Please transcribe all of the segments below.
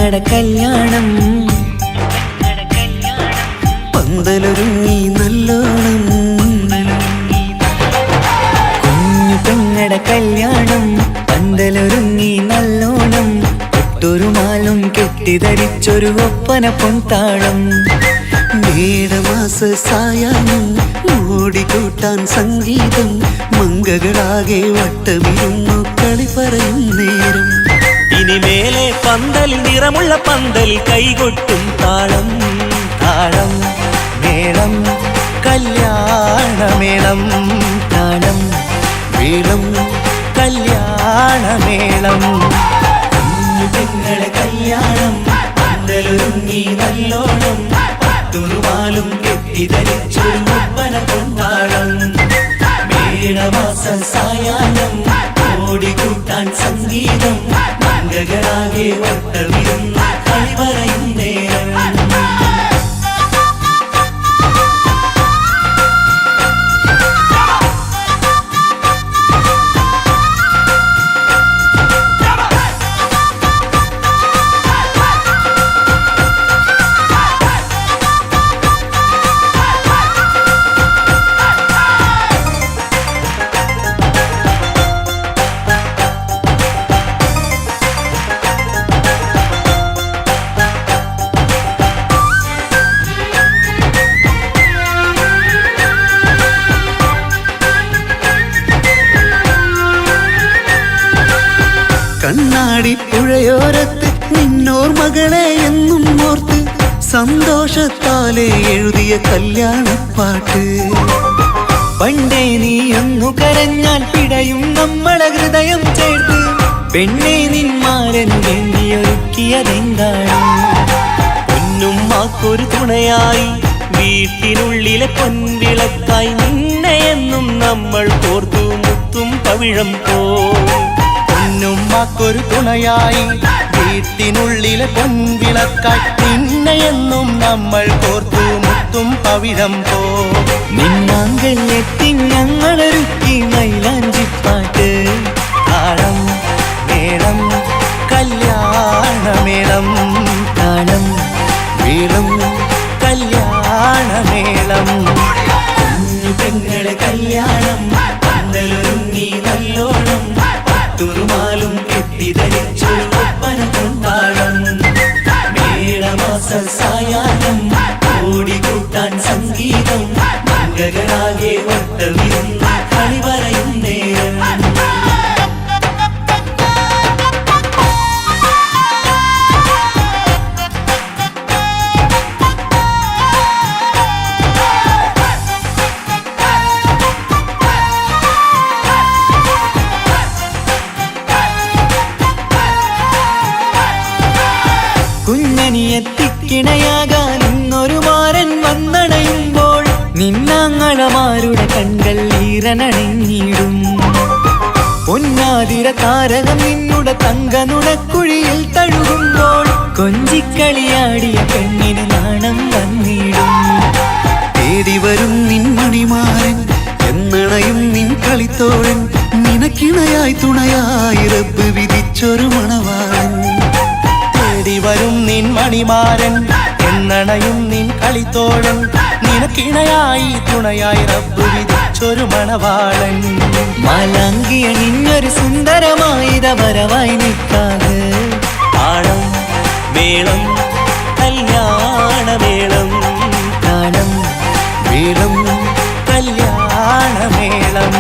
കല്യാണം പന്തലൊരുങ്ങി നല്ലോണം കുഞ്ഞു പെങ്ങടെ കല്യാണം പന്തലൊരുങ്ങി നല്ലോണം ഒട്ടൊരു മാലും കെട്ടിധരിച്ചൊരു ഒപ്പന പൊൻതാളം മേടമാസ സായാഹ്നം ഓടിക്കൂട്ടാൻ സംഗീതം മംഗകളാകെ വട്ടമിരുന്നു കളി പറയും നേരം ഇനിമേലെ പന്തലിൽ നിറമുള്ള പന്തലിൽ കൈകൊട്ടും താളം താളം മേളം കല്യാണമേളം താളം മേളം കല്യാണമേളം കുഞ്ഞു പെങ്ങളെ കല്യാണം പന്തലൊരുങ്ങി നല്ലോണം പട്ടുറുമാലും കെട്ടിധരിച്ചൊരു ഒപ്പന പൊൻതാളം മേടമാസ സായാഹ്നം ഓടിക്കൂട്ടാൻ സംഗീതം മംഗകളാകെ വട്ടമിരുന്ന് കളി പറയും നേരം കണ്ണാടി പുഴയോരത്ത് നിന്നോർ മകളെ എന്നും ഓർത്ത് സന്തോഷത്താലെ എഴുതിയ കല്യാണപ്പാട്ട് പണ്ടേ നീ ഒന്നു കരഞ്ഞാൽ പിടയും നമ്മളെ ഹൃദയം ചേർത്ത് പെണ്ണെ നിന്മാരൻ വേണ്ടിയൊരുക്കിയതെന്താണ് പൊന്നുമ്മാക്കൊരു തുണയായി വീട്ടിനുള്ളിലെ പൊൻവിളക്കായി നിന്നെ എന്നും നമ്മൾ കോർത്തു മുത്തും പവിഴം പോ പൊന്നുമ്മാക്കൊരു തുണയായി വീട്ടിനുള്ളിലെ പൊൻവിളക്കായി നിന്നെയെന്നും നമ്മൾ കോർത്തു മുത്തും പവിഴം പോ നിന്നാങ്കല്ലെത്തി ഞങ്ങളൊരുക്കി മൈലാഞ്ചിപ്പാട്ട് താളം മേളം കല്യാണമേളം താളം മേളം കല്യാണമേളം കുഞ്ഞു പെങ്ങളെ കല്യാണം പന്തലൊരുങ്ങി നല്ലോണം പട്ടുറുമാലും കെട്ടിധരിച്ചൊരു ഒപ്പന പൊൻതാളം മേടമാസ സായാഹ്നം ഓടിക്കൂട്ടാൻ സംഗീതം മംഗകളാകെ വട്ടമിരുന്ന് കളി പറയും നേരം കുഞ്ഞനിയെത്തിക്കിണയാകാൻ ഇന്നൊരു മാരൻ വന്നണയുമ്പോൾ നിന്നാങ്ങളമാരുടെ കൺകൾ ഈറനണിഞ്ഞിടും പൊന്നാതിര താരകം നിന്നുടെ തങ്കനുടക്കുഴിയിൽ തഴുകുമ്പോൾ കൊഞ്ചിക്കളിയാടിയ പെണ്ണിന് നാണം വന്നിടും തേടി വരും നിൻ മണിമാരൻ എന്നണയും നിൻ കളിത്തോഴൻ നിനക്കിണയായി തുണയായി റബ്ബ് വിധിച്ചൊരു മണവാളൻ വരും നിൻ മണിമാരൻ എന്നണയും നിൻ കളിത്തോഴൻ നിനക്കിണയായി തുണയായി റബ്ബ് വിധിച്ചൊരു മണവാളൻ മാലാങ്കിയ നിന്നൊരു സുന്ദരമായിത വരവായി നിൽക്കാതെ താളം മേളം കല്യാണമേളം താളം മേളം കല്യാണമേളം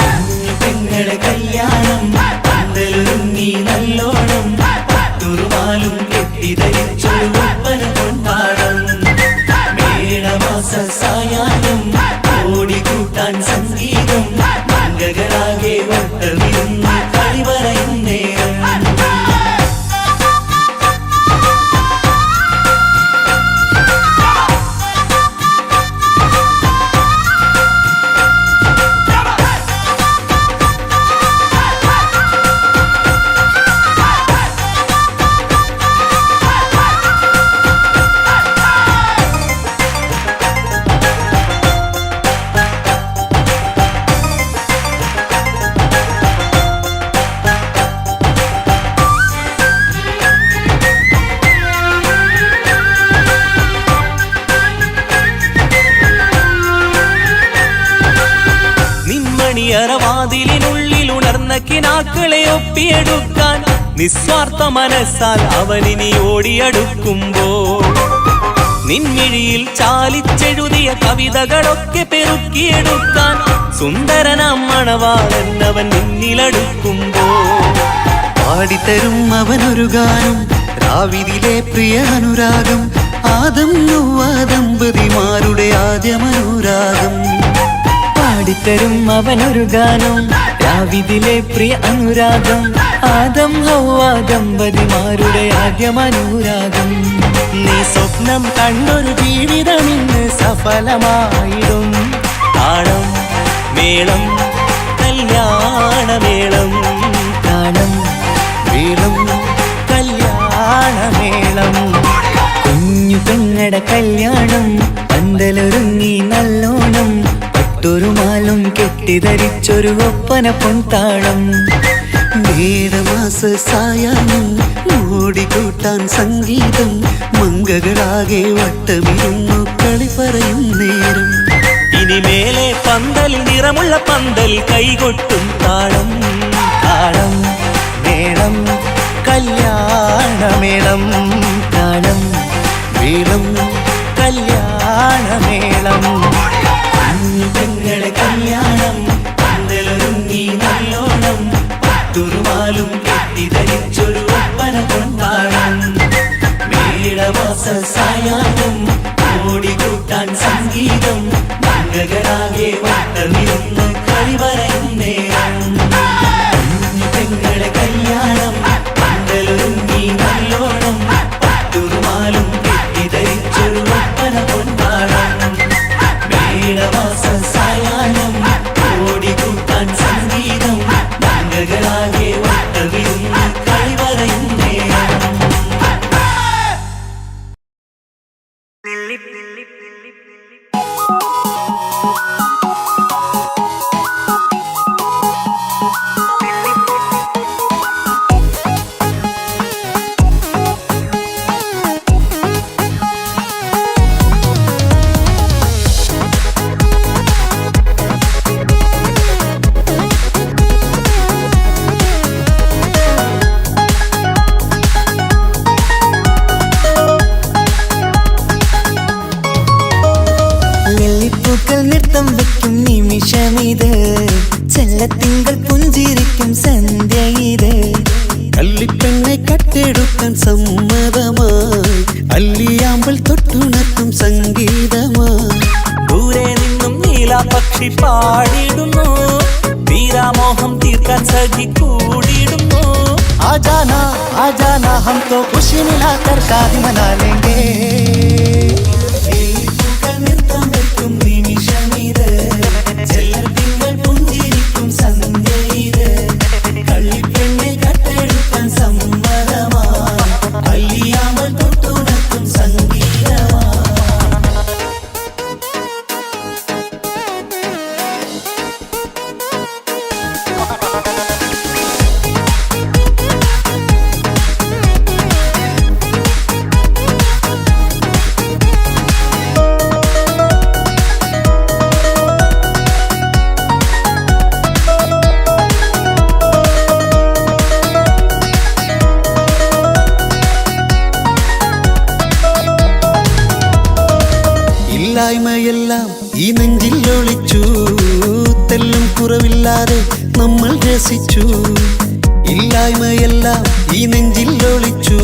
കുഞ്ഞു പെങ്ങളെ കല്യാണം പന്തലൊരുങ്ങി നല്ലോണം പട്ടുറുമാലും കെട്ടിധരിച്ചൊരു ഒപ്പന പൊൻതാളം മേടമാസ സായാഹ്നം ഓടിക്കൂട്ടാൻ സംഗീതം മംഗകളാകെ വട്ടമിരുന്ന് കളി പറയും നേരം മണിയറവാതിലിനുള്ളിൽ ഉണർന്ന കിനാക്കളെ ഒപ്പിയെടുക്കാൻ നിസ്വാർത്ഥ മനസ്സാൽ അവനിനി ഓടിയടുക്കുമ്പോൾ നിൻമിഴിയിൽ ചാലിച്ചെഴുതിയ കവിതകളൊക്കെ പെറുക്കിയെടുക്കാൻ സുന്ദരനാം മണവാളൻ അവൻ നിന്നിലടുക്കുമ്പോൾ പാടിത്തരും അവനൊരു ഗാനം രാവിലെ പ്രിയ അനുരാഗം ആദം ഹവ്വ ദമ്പതിമാരുടെ ആദ്യമനുരാഗം പാടിത്തരും അവനൊരു ഗാനം രാവിലെ പ്രിയ അനുരാഗം ആദം ഹവ്വ ദമ്പതിമാരുടെ ആദ്യമനുരാഗം നീ സ്വപ്നം കണ്ടൊരു ജീവിതം ഇന്ന് സഫലമായിടും താളം മേളം കല്യാണമേളം താളം മേളം കല്യാണമേളം കുഞ്ഞു പെങ്ങടെ കല്യാണം പന്തലൊരുങ്ങി നല്ലോണം പട്ടൊരു മാലും കെട്ടിധരിച്ചൊരു ഒപ്പന പൊൻതാളം മേടമാസ സായാഹ്നം ഓടിക്കൂട്ടാൻ സംഗീതം മംഗകളാകെ വട്ടമിരുന്നു കളി പറയും നേരം ഇനി മേലെ പന്തൽ നിറമുള്ള പന്തൽ കൈകൊട്ടും താളം താളം മേളം കല്യാണമേളം താളം മേളം കല്യാണമേളം കുഞ്ഞു പെങ്ങളെ കല്യാണം പന്തലൊരുങ്ങി നല്ലോണം പട്ടുറുമാലും കെട്ടിധരിച്ചൊരു ഒപ്പന കൊണ്ടാടം മേടമാസ സായാഹ്നം ഓടിക്കൂട്ടാൻ സംഗീതം മംഗകളാകെ വട്ടമിരുന്ന് കളി പറയും നേരം കുഞ്ഞു പെങ്ങളെ കല്യാണം പന്തലൊരുങ്ങി നല്ലോണം പട്ടുറുമാലും കെട്ടിധരിച്ചൊരു ഒപ്പന കൊണ്ടാടം മേടമാസ സായാഹ്നം ഓടിക്കൂട്ടാൻ സംഗീതം മംഗകളാകെ വട്ടമിരുന്ന് കളി പറയും നേരം നെല്ലിപ്പൂക്കൾ നൃത്തം വെക്കും നിമിഷമിത് ചെല്ലത്തിങ്കൾ പുഞ്ചിരിക്കും സന്ധ്യ ഇത് കള്ളിപ്പെണ്ണെ കട്ടെടുക്കാൻ സമ്മതമായി അല്ലിയാമ്പൽ തൊട്ടുണർത്തും സംഗീതമായി ദൂരെ നിന്നും നീലാപക്ഷി പാടിടുന്നു വീരാമോഹം തീർക്കാൻ സഖി കൂടിയിടുന്നു आजाना हम तो खुशी मिलाकर शादी मना लेंगे നൃത്തം വെക്കും നിമിഷമിത് ചെല്ലത്തിങ്കൾ പുഞ്ചിരിക്കും സന്ധ്യ ഇത് കള്ളിപ്പെണ്ണെ കട്ടെടുക്കാൻ സമ്മതമായി അല്ലിയാമ്പൽ തൊട്ടുണർത്തും സംഗീതമായി ഇല്ലായ്മയെല്ലാം ഈ നെഞ്ചിൽ ഒളിച്ചു തെല്ലും കുറവില്ലാതെ നമ്മൾ രസിച്ചു ഇല്ലായ്മയെല്ലാം ഈ നെഞ്ചിൽ ഒളിച്ചു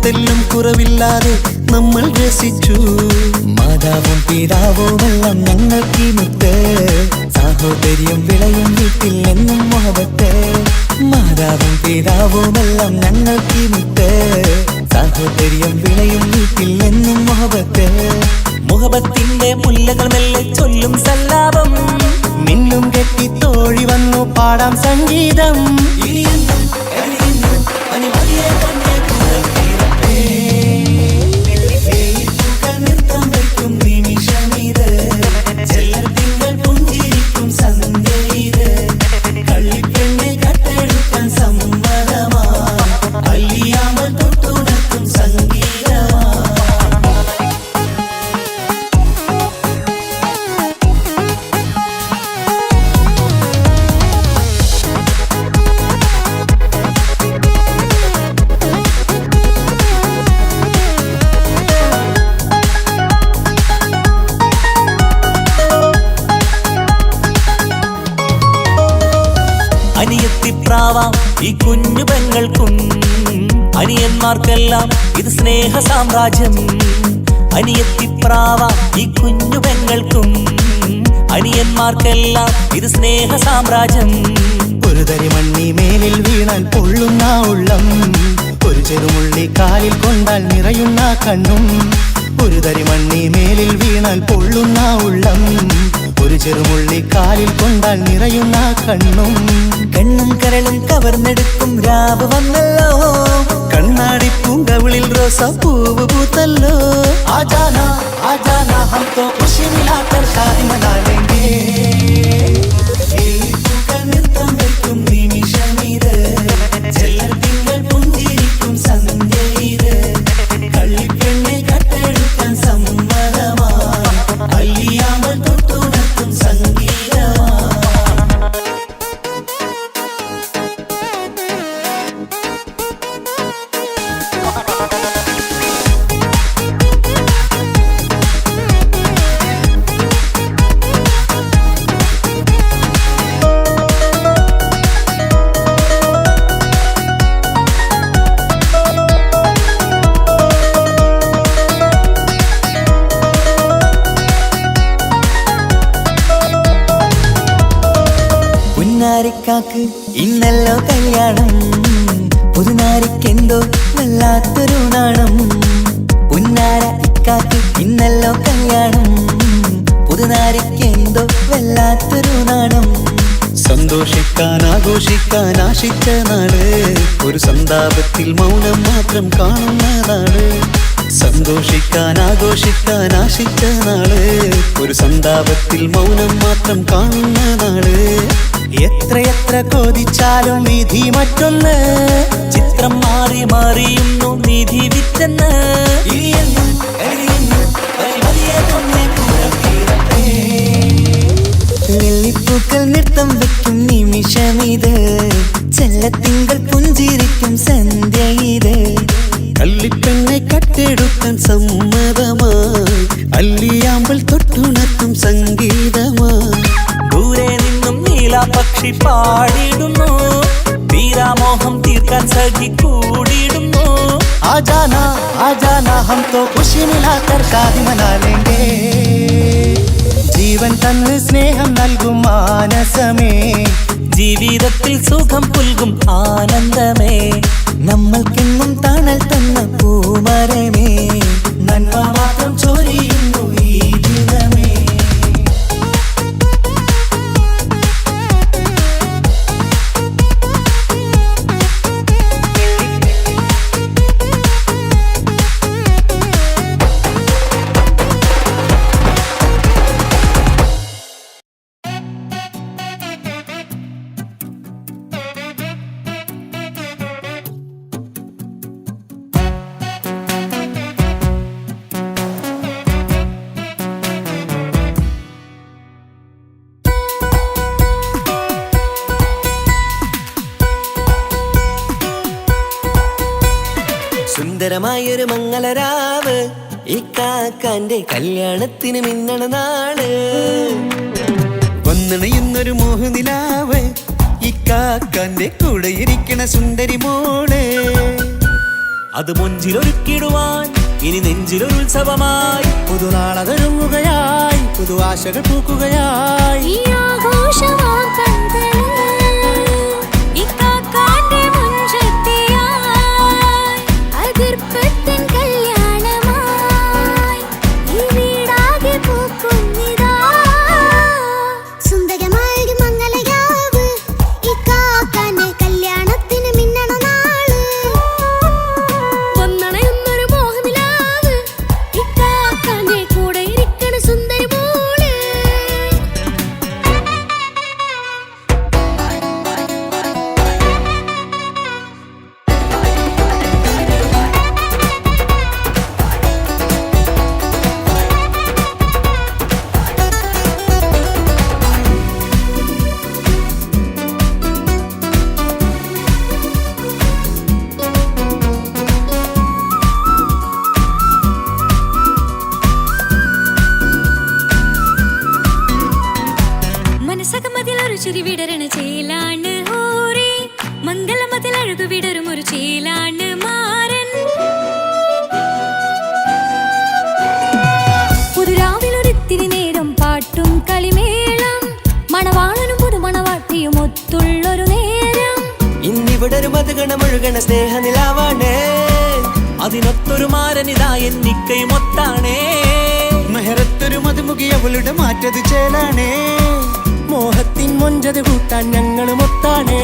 തെല്ലും കുറവില്ലാതെ നമ്മൾ രസിച്ചു മാതാവും പിതാവുമെല്ലാം ഞങ്ങൾക്ക് മുത്ത് സാഹോദര്യം വിളയും വീട്ടിൽ എന്നും മുഹബത്ത് മാതാവും പിതാവുമെല്ലാം ഞങ്ങൾക്ക് മുത്ത് സാഹോദര്യം വിളയും വീട്ടിൽ എന്നും മുഹബത്ത് മുഹബത്തിന്റെ മുല്ലകൾ മെല്ലെ ചൊല്ലും സല്ലാപം മിന്നും കെട്ടി തോഴി വന്നു പാടാം സംഗീതം നൃത്തം വെക്കും നിമിഷമിത് ചെല്ലത്തിങ്കൾ പുഞ്ചിരിക്കും സന്ധ്യ ഇത് കള്ളിപ്പെണ്ണെ കട്ടെടുക്കാൻ സമ്മതമായി അല്ലിയാമ്പൽ തൊട്ടുണർത്തും സംഗീതമായി അനിയത്തിപ്രാവാം ഈ കുഞ്ഞു പെങ്ങൾക്കും അനിയന്മാർക്കെല്ലാം ഇത് സ്നേഹ സാമ്രാജ്യം. അനിയത്തിപ്രാവാം ഈ കുഞ്ഞു പെങ്ങൾക്കും അനിയന്മാർക്കെല്ലാം ഇത് സ്നേഹ സാമ്രാജ്യം. ഒരു തരി മണ്ണി മേലിൽ വീണാൽ പൊള്ളുന്ന ഉള്ളം, ഒരു ചെറുമുള്ളി കാലിൽ കൊണ്ടാൽ നിറയുന്ന കണ്ണും. ഒരു തരി മണ്ണി മേലിൽ വീണാൽ പൊള്ളുന്ന ഉള്ളം, ഒരു ചെറുമുള്ളി കാലിൽ കൊണ്ടാൽ നിറയുന്ന കണ്ണും. കണ്ണും കരളും കവർന്നെടുക്കും രാവ് വന്നല്ലോ, കണ്ണാടി പൂങ്കവിളിൽ റോസാപ്പൂവ് പൂത്തല്ലോ. ആജാന ആജാന ഹം തോ ഖുശി മിലാകർ ഷാദി മനാ ലേംഗേ. നൃത്തം വെക്കും നിമിഷമിത്, ചെല്ലത്തിങ്കൾ പുഞ്ചിരിക്കും സന്ധ്യ ഇത്. കള്ളിപ്പെണ്ണെ കട്ടെടുക്കാൻ സമ്മതമായി, അല്ലിയാമ്പൽ തൊട്ടുണർത്തും സംഗീതമായി. പുന്നാരിക്കാക്ക് ഇന്നല്ലോ കല്യാണം, പുതുനാരിക്കെന്തോ വല്ലാത്തൊരു നാണം. പുന്നാര ഇക്കാക്ക് ഇന്നല്ലോ കല്യാണം, പുതുനാരിക്കെന്തോ വല്ലാത്തൊരു നാണം. സന്തോഷിക്കാൻ ആഘോഷിക്കാൻ ആശിച്ച നാട്, ഒരു സന്താപത്തിൽ മൗനം മാത്രം കാണുന്നതാണ്. സന്തോഷിക്കാൻ ആഘോഷിക്കാൻ ആശിച്ച നാട്, ഒരു സന്താപത്തിൽ മൗനം മാത്രം കാണുന്നതാണ്. എത്രയെത്ര കൊതിച്ചാലും വിധി മറ്റൊന്ന്, ചിത്രം മാറി മാറിയുന്നു നിധി വിറ്റെന്ന്. വെള്ളിപ്പൂക്കൾ നൃത്തം വെക്കും നിമിഷമിത്, ചെല്ലത്തിങ്കൾ പുഞ്ചിരിക്കും സന്ധ്യ ഇത്. കള്ളിപ്പെണ്ണെ കട്ടെടുക്കാൻ സമ്മതമായി, അല്ലിയാമ്പൽ തൊട്ടുണർത്തും സംഗീതമായി. ദൂരെ നിന്നും നീലാപക്ഷി പാടിയിടുന്നു, വീരാമോഹം തീർക്കാൻ സഖി കൂടിയിടുന്നു. ആജാന ആജാന ഹം തോ ഖുശി മിലാകർ ഷാദി മനാ ലേംഗേ. ജീവൻ തന്ന് സ്നേഹം നൽകും മാനസമേ, ജീവിതത്തിൽ സുഖം പുൽകും ആനന്ദമേ. നമ്മൾക്കെന്നും തണൽ തന്ന പൂമരമേ, നന്മ മാത്രം ചൊരിയുന്നു ഈ ദിനമേ. സുന്ദരമായൊരു മംഗളരാവ്, ഇക്കാക്കാന്റെ കല്യാണത്തിന് മിന്നണ നാള്. വന്നണയുന്നൊരു മോഹനിലാവ്, ഇക്കാക്കാന്റെ കൂടെ ഇരിക്കണ സുന്ദരി മോള്. അത് മുഞ്ചിലൊരുക്കിടുവാൻ ഇനി നെഞ്ചിലൊരു ഉത്സവമായി. പുതുനാളതൊരുങ്ങുകയായി, പുതുവാശകൾ പൂക്കുകയായി. ഈ ആഘോഷമാം കൺകളിൽ ഇക്കാക്കാന്റെ മുൻചെത്തിയായി, അതിർപ്പത്തിൻ കല്യാണമായി ഈ വീടാകെ പൂക്കുന്നിതാ. സുന്ദരമായൊരു മംഗളരാവ്, ഇക്കാക്കാന്റെ കല്യാണത്തിന് മിന്നണ നാള്. വന്നണയുന്നൊരു മോഹനിലാവ്, ഇക്കാക്കാന്റെ കൂടെ ഇരിക്കണ സുന്ദരി മോള്. അഴകു വിടരും ഒരു ചേലാണ് മാരൻ. പുതുരാവിലൊരിത്തിരി നേരം പാട്ടും കളിമേളം, മണവാളനും പുതുമണവാട്ടിയും ഒത്തുള്ളൊരു നേരം. ഇന്നിവിടെ ഒരു മധുഗണമൊഴുകണ സ്നേഹനിലാവാണേ, അതിനൊത്തൊരു മാരനിതാ എന്നിക്കൈമൊത്താണേ. മെഹറത്തൊരു മധുമുഖി അവളുടെ മാറ്റത് ചേലാണേ, മോഹത്തിൻ മൊഞ്ചത് കൂട്ടാൻ ഞങ്ങളും ഒത്താണേ.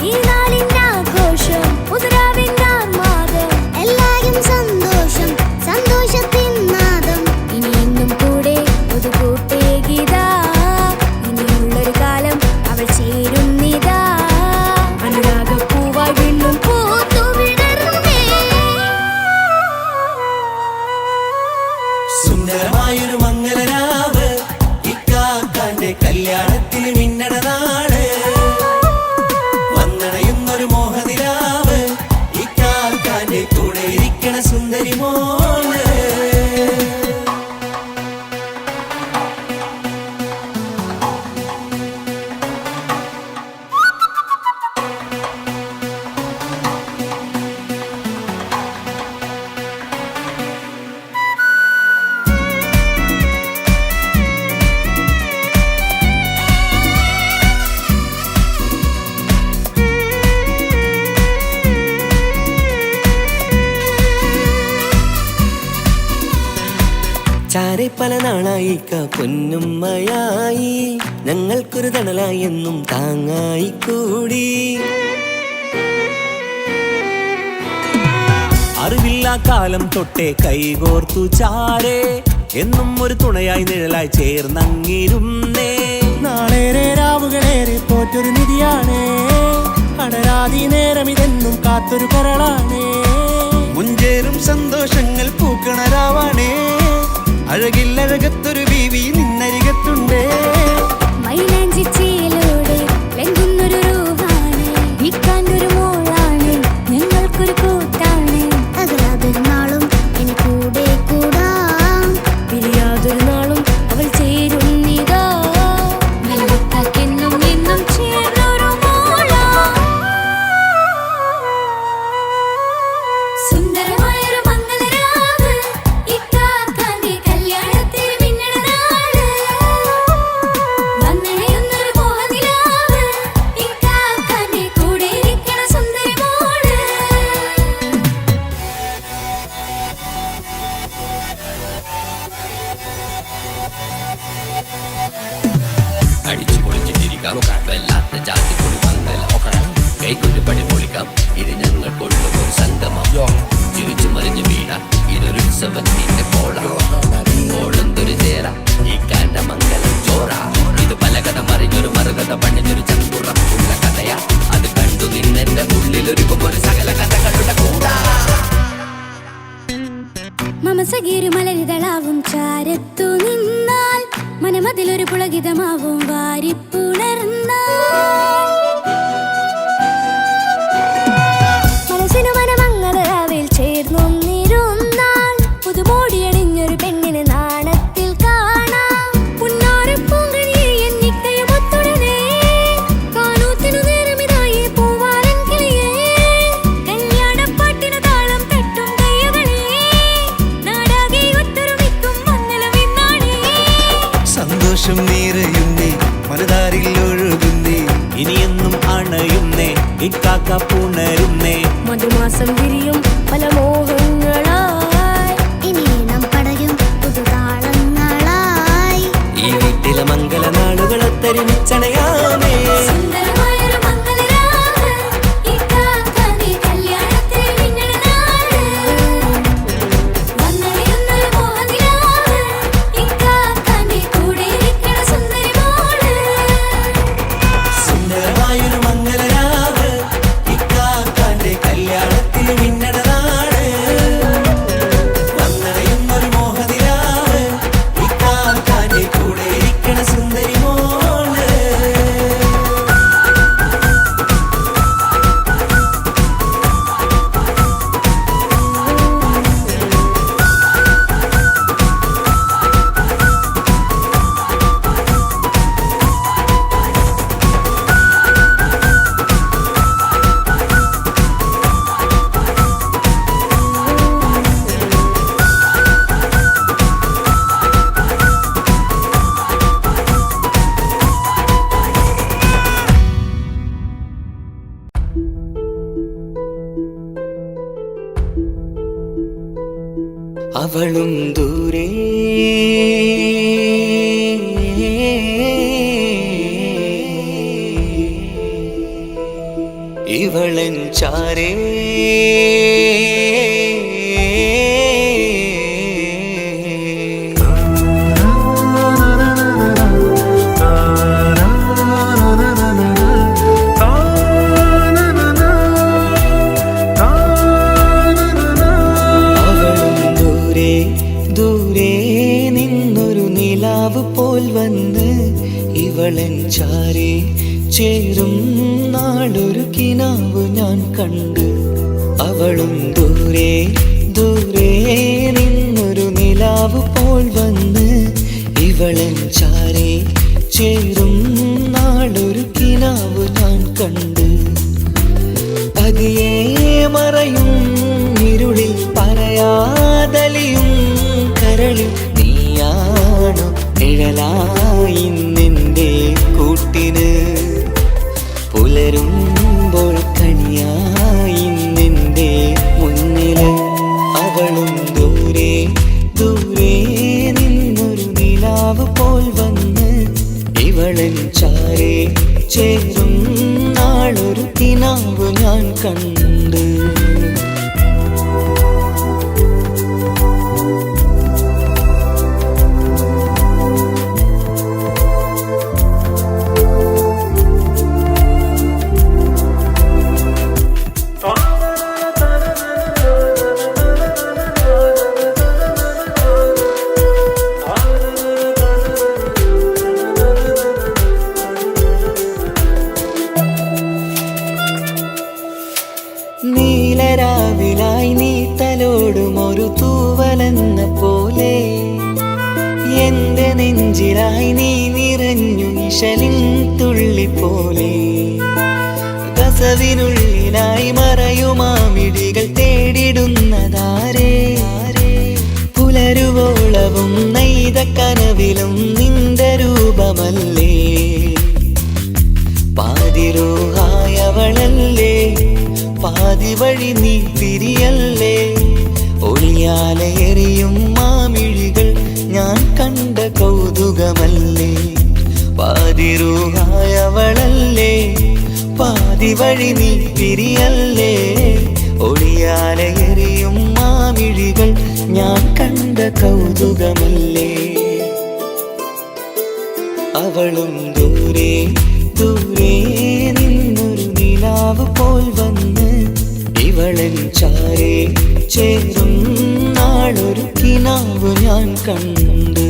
ഈ നാളിന്റെ ആഘോഷം പുതുരാവിന്റെ ആർമാദം, എല്ലാരും സന്തോഷം സന്തോഷത്തിൻ നാദം. ഇനി എന്നും കൂടെ പുതുകൂട്ടേ ഗീതാ, ഇനിയുള്ളൊരു കാലം അവൾ ചേരുന്നിതാ. അനുരാഗപ്പൂവായി വീണ്ടും പൂത്തു വിടരുന്നേ. സുന്ദരമായൊരു മംഗളരാവ്, ഇക്കാക്കാന്റെ കല്യാണത്തിന് മിന്നണ നാള്. വന്നണയുന്നൊരു മോഹനിലാവ്, ഇക്കാക്കാന്റെ കൂടെ ഇരിക്കണ സുന്ദരി മോള്. ചാരെ പല നാളായി പൊന്നുമ്മയായി, ഞങ്ങൾക്കൊരു തണലായി എന്നും താങ്ങായി കൂടി. അറിവില്ല കാലം തൊട്ടേ കൈകോർത്തു ചാരേ, എന്നും ഒരു തുണയായി നിഴലായി ചേർന്നങ്ങിരുന്നേ. നാളേറെ രാവുകളേറെ പോറ്റൊരു നിധിയാണേ, അടരാതി നേരം ഇതെന്നും കാത്തൊരു കരളാണേ. മുഞ്ചേറും സന്തോഷങ്ങൾ പൂക്കണരാവാണേ, അഴകില്ലഴകത്തൊരു ബീവി നിന്നരികത്തുണ്ടേ. മൈലാഞ്ചിച്ചേലോടെ ലംഘുന്നൊരു റൂഹാണ്, വിക്കാണ്ടൊരു മോളാണ്, ഞങ്ങൾക്കൊരു കൂട്ടാണ്. അകലാതൊരു നാളും ഇനി കൂടെ കൂടാം, പിരിയാതൊരു നാളും അവൾ ചേരുന്നിതാ. നൽവത്താക്കെന്നും എന്നും ചേർന്നൊരു മോളാ. സുന്ദരമായൊരു മംഗളരാവ്, ഇക്കാക്കാന്റെ കല്യാണത്തിന് മിന്നണ നാള്. വന്നണയുന്നൊരു മോഹനിലാവ്, ഇക്കാക്കാന്റെ കൂടെ ഇരിക്കണ സുന്ദരി മോള്. അടിച്ചു പൊളിച്ചിട്ടിരിക്കാം, വല്ലാത്ത ജാതി പൊളി മംഗലം. കൈകൊണ്ടു പണി പൊളിക്കാം, ഇത് ഞങ്ങൾക്കുള്ള ഒരു സംഗമം. ചിരിച്ചു മറിഞ്ഞു വീഴാം, ഇതൊരു ഉത്സവത്തിന്റെ കോളം. കോളന്തൊരു ചേര, ഈ കാണ്ട മംഗലം ചോറ. ഇത് പലകഥ മറിഞ്ഞൊരു മറുകഥ പണിഞ്ഞൊരു ചങ്കുറം ഉള്ള കഥയാ. അത് കണ്ടു നിന്നെന്റെ ഉള്ളിലൊരുക്കും ഒരു സകല കഥകളുടെ കൂടാ. മമസഗീരു മലരിതളാവും ചാരത്തു നിന്നാൽ, മനമതിലൊരു പുളകിതമാവും വാരിപ്പുണർന്നാൽ. മനസ്സിനു മനമങ്ങറാവിൽ ചേർന്നൊന്നിരുന്നാൽ, പുതുമോടിയണിഞ്ഞൊരു പെണ്ണിന് നാണത്തിൽ കാണാം. പുന്നാരപ്പൂങ്കനിയെ എന്നിക്കയും ഒത്തുടനെ, കാനൂത്തിനു നേരമിതായി പൂവാലൻ കിളിയേ. കല്യാണപ്പാട്ടിനു താളം തട്ടും കയ്യുകളെ, നാടാകെ ഒത്തൊരുമിക്കും മംഗളം ഇന്നാണേ. സന്തോഷം നിറയുന്നേ, മനതാരിൽ ഒഴുകുന്നേ. ഇനിയെന്നും അണയുന്നേ, ഇക്കാക്ക പുണരുന്നേ. മധുമാസം വിരിയും പല മോഹങ്ങളായി, ഇനിയും പടരും പുതുതാളങ്ങളായി. ഈ വീട്ടിലെ മംഗളനാളുകളൊത്തരിമിച്ചണയാമേ. സുന്ദരമായൊരു മംഗളരാവ്, ഇക്കാക്കാന്റെ കല്യാണത്തിന് മിന്നണ നാള്. വന്നണയുന്നൊരു മോഹനിലാവ്, ഇക്കാക്കാന്റെ കൂടെ ഇരിക്കണ സുന്ദരി മോള്. സുന്ദരമായൊരു മംഗളരാവ്, ഇക്കാക്കാന്റെ കല്യാണത്തിന് മിന്നണ നാള്. വന്നണയുന്നൊരു മോഹനിലാവ്, ഇക്കാക്കാന്റെ കൂടെ ഇരിക്കണ സുന്ദരി മോള്. അവളും ദൂരെ ഇവളൻ ചാരേ പോൽ വന്ന് ഇവളൻ ചാരേ ചേരും നാളൊരു കിനാവ് ഞാൻ കണ്ട് അവളും ദൂരെ ദൂരെ നിന്നൊരു നിലാവ് പോൽ വന്ന് ഇവളൻ ചാരേ ചേരും നാളൊരു കിനാവ് ഞാൻ കണ്ട് പതിയെ മറയും ഇരുളിൽ പറയാതലിയും കരളിൽ നീയാണോ നിഴലായി നിന്റെ കൂട്ടിന് പുലരുമ്പോൾ കണിയായി നിന്റെ മുന്നില് അവളും ദൂരെ ദൂരെ നിന്നൊരു നിലാവ് പോൽ വന്ന് ഇവളൻ ചാരേ ചേരും നാളൊരു കിനാവ് ഞാൻ കണ്ട് നീലരാവിലായി നീ തലോടും ഒരു തൂവലെന്ന പോലെ എന്റെ നെഞ്ചിലായി നീ നിറഞ്ഞു ഇശലിൻ തുള്ളി പോലെ കസവിനുള്ളിലായി മറയുമാമിടികൾ തേടിടുന്നതാരേ പുലരുവോളവും നെയ്ത കനവിലും നിന്റെ രൂപമല്ലേ പാതിരൂഹായവളല്ലേ പാതി വഴി നീ തിരിയല്ലേ ഒളിയാലെ എറിയും മാമിഴികൾ ഞാൻ കണ്ട കൗതുകമല്ലേ പാതിരൂഹായവളല്ലേ പാതി വഴി നീ തിരിയല്ലേ ഒളിയാലെ എറിയും മാമിഴികൾ ഞാൻ കണ്ട കൗതുകമല്ലേ അവളും ദൂരെ ദൂരെ നിന്നൊരു നിലാവ് പോൽ വന്ന് ഇവളൻ ചാരേ ചേരും നാളൊരു കിനാവ് ഞാൻ കണ്ട്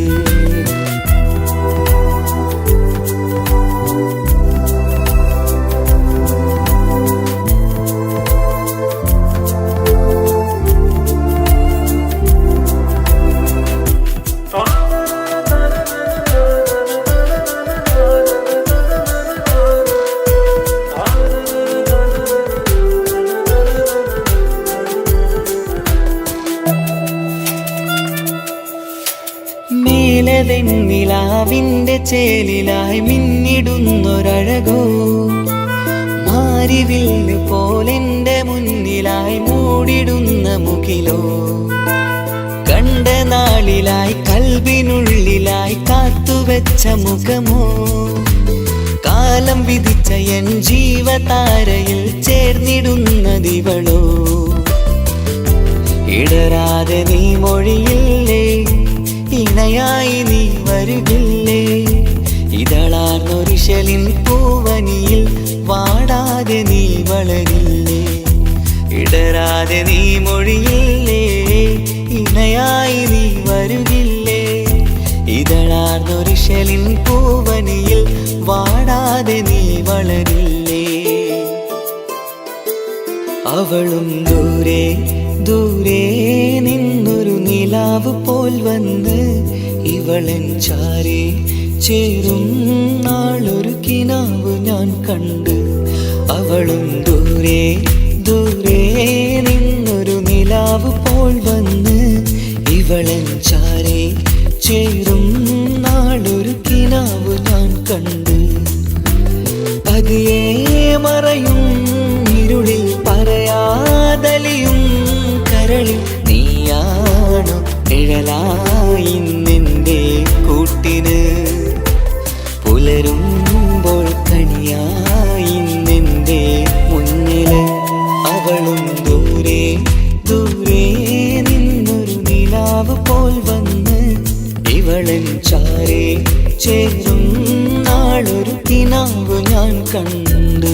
നിലാവിന്റെ ചേലിലായി മിന്നിടുന്നൊരഴകോ മാരിവില്ല് പോലെന്റെ മുന്നിലായി മൂടിടുന്ന മുകിലോ കണ്ട നാളിലായി കൽബിനുള്ളിലായി കാത്തുവെച്ച മുഖമോ കാലം വിധിച്ച എൻ ജീവതാരയിൽ ചേർന്നിടുന്നതിവളോ ഇടരാതെ നീ മൊഴിയില്ലേ ഇണയായി നീ വരുകില്ലേ ഇതളാർന്നൊരിശലിൻ പൂവനിയിൽ വാടാതെ നീ വളരില്ലേ ഇടരാതെ നീ മൊഴിയില്ലേ ഇണയായി നീ വരുകില്ലേ ഇതളാർന്നൊരിശലിൻ പൂവനിയിൽ വാടാതെ നീ വളരില്ലേ അവളും ദൂരെ ദൂരെ നിന്നൊരു നിലാവ് പോൽ വന്ന് ഇവളൻ ചാരേ ചേരും നാളൊരു കിനാവ് ഞാൻ കണ്ട് അവളും ദൂരെ ദൂരെ നിന്നൊരു നിലാവ് പോൽ വന്ന് ഇവളൻ ചാരേ ചേരും നാളൊരു കിനാവ് ഞാൻ കണ്ട് പതിയെ മറയും ഇരുളിൽ പറയാതലിയും കരളിൽ നീയാണോ നിഴലായി നിന്റെ കൂട്ടിന് പുലരുമ്പോൾ കണിയായി നിന്റെ മുന്നില് അവളും ദൂരെ ദൂരെ നിന്നൊരു നിലാവ് പോൽ വന്ന് ഇവളൻ ചാരേ ചേരും നാളൊരു കിനാവ് ഞാൻ കണ്ട്.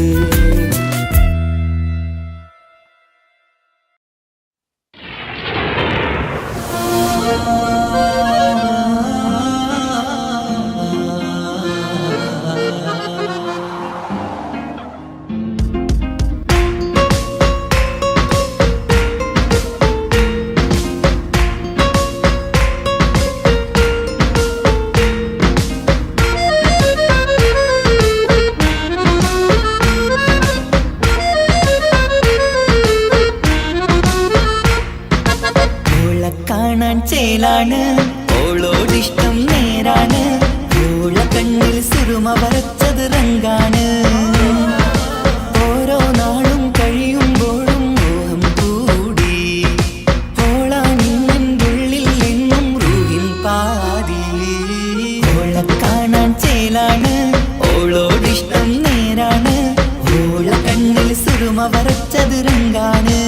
കാണാൻ ചേലാണ് ഓളോടിഷ്ടം നേരാണ് ഓള കണ്ണിൽ സുറുമ വരച്ചത് റങ്കാണ് ഓരോ നാളും കഴിയുമ്പോഴും മോഹം കൂടി ഓളാണിന്നുള്ളിൽ എന്നും റൂഹിൻ പാതി. ഓള കാണാൻ ചേലാണ് ഓളോടിഷ്ടം നേരാണ് ഓള കണ്ണിൽ സുറുമ വരച്ചത് റങ്കാണ്.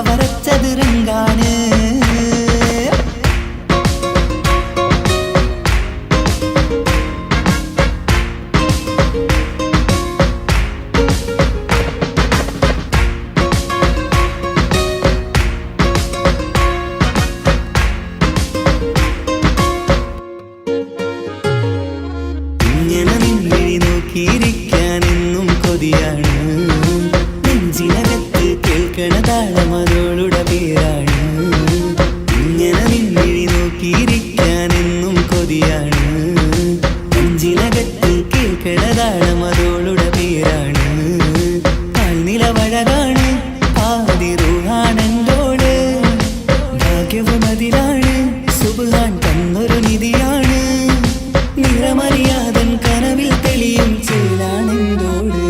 വരച്ചത് രംഗാണ്. ഇങ്ങനെ നിന്നിഴി നോക്കിയിരിക്കാനെന്നും കൊതിയാണ്. നെഞ്ചിനകത്ത് കേൾക്കണ താളമതോളുടെ പേരാണ്. ഇങ്ങനെ നിന്നിഴി നോക്കിയിരിക്കാനെന്നും കൊതിയാണ്. നെഞ്ചിനകത്ത് കേൾക്കണ താളമതോളുടെ പേരാണ്. കാൽനിലവഴകാണ് ആദിറുഹാണെന്തോട്. ഭാഗ്യവും അതിലാണ് സുബ്ഹാൻ തന്നൊരു നിധിയാണ്. നിറമറിയാതൻ കനവിൽ തെളിയും ചേലാണെന്തോട്.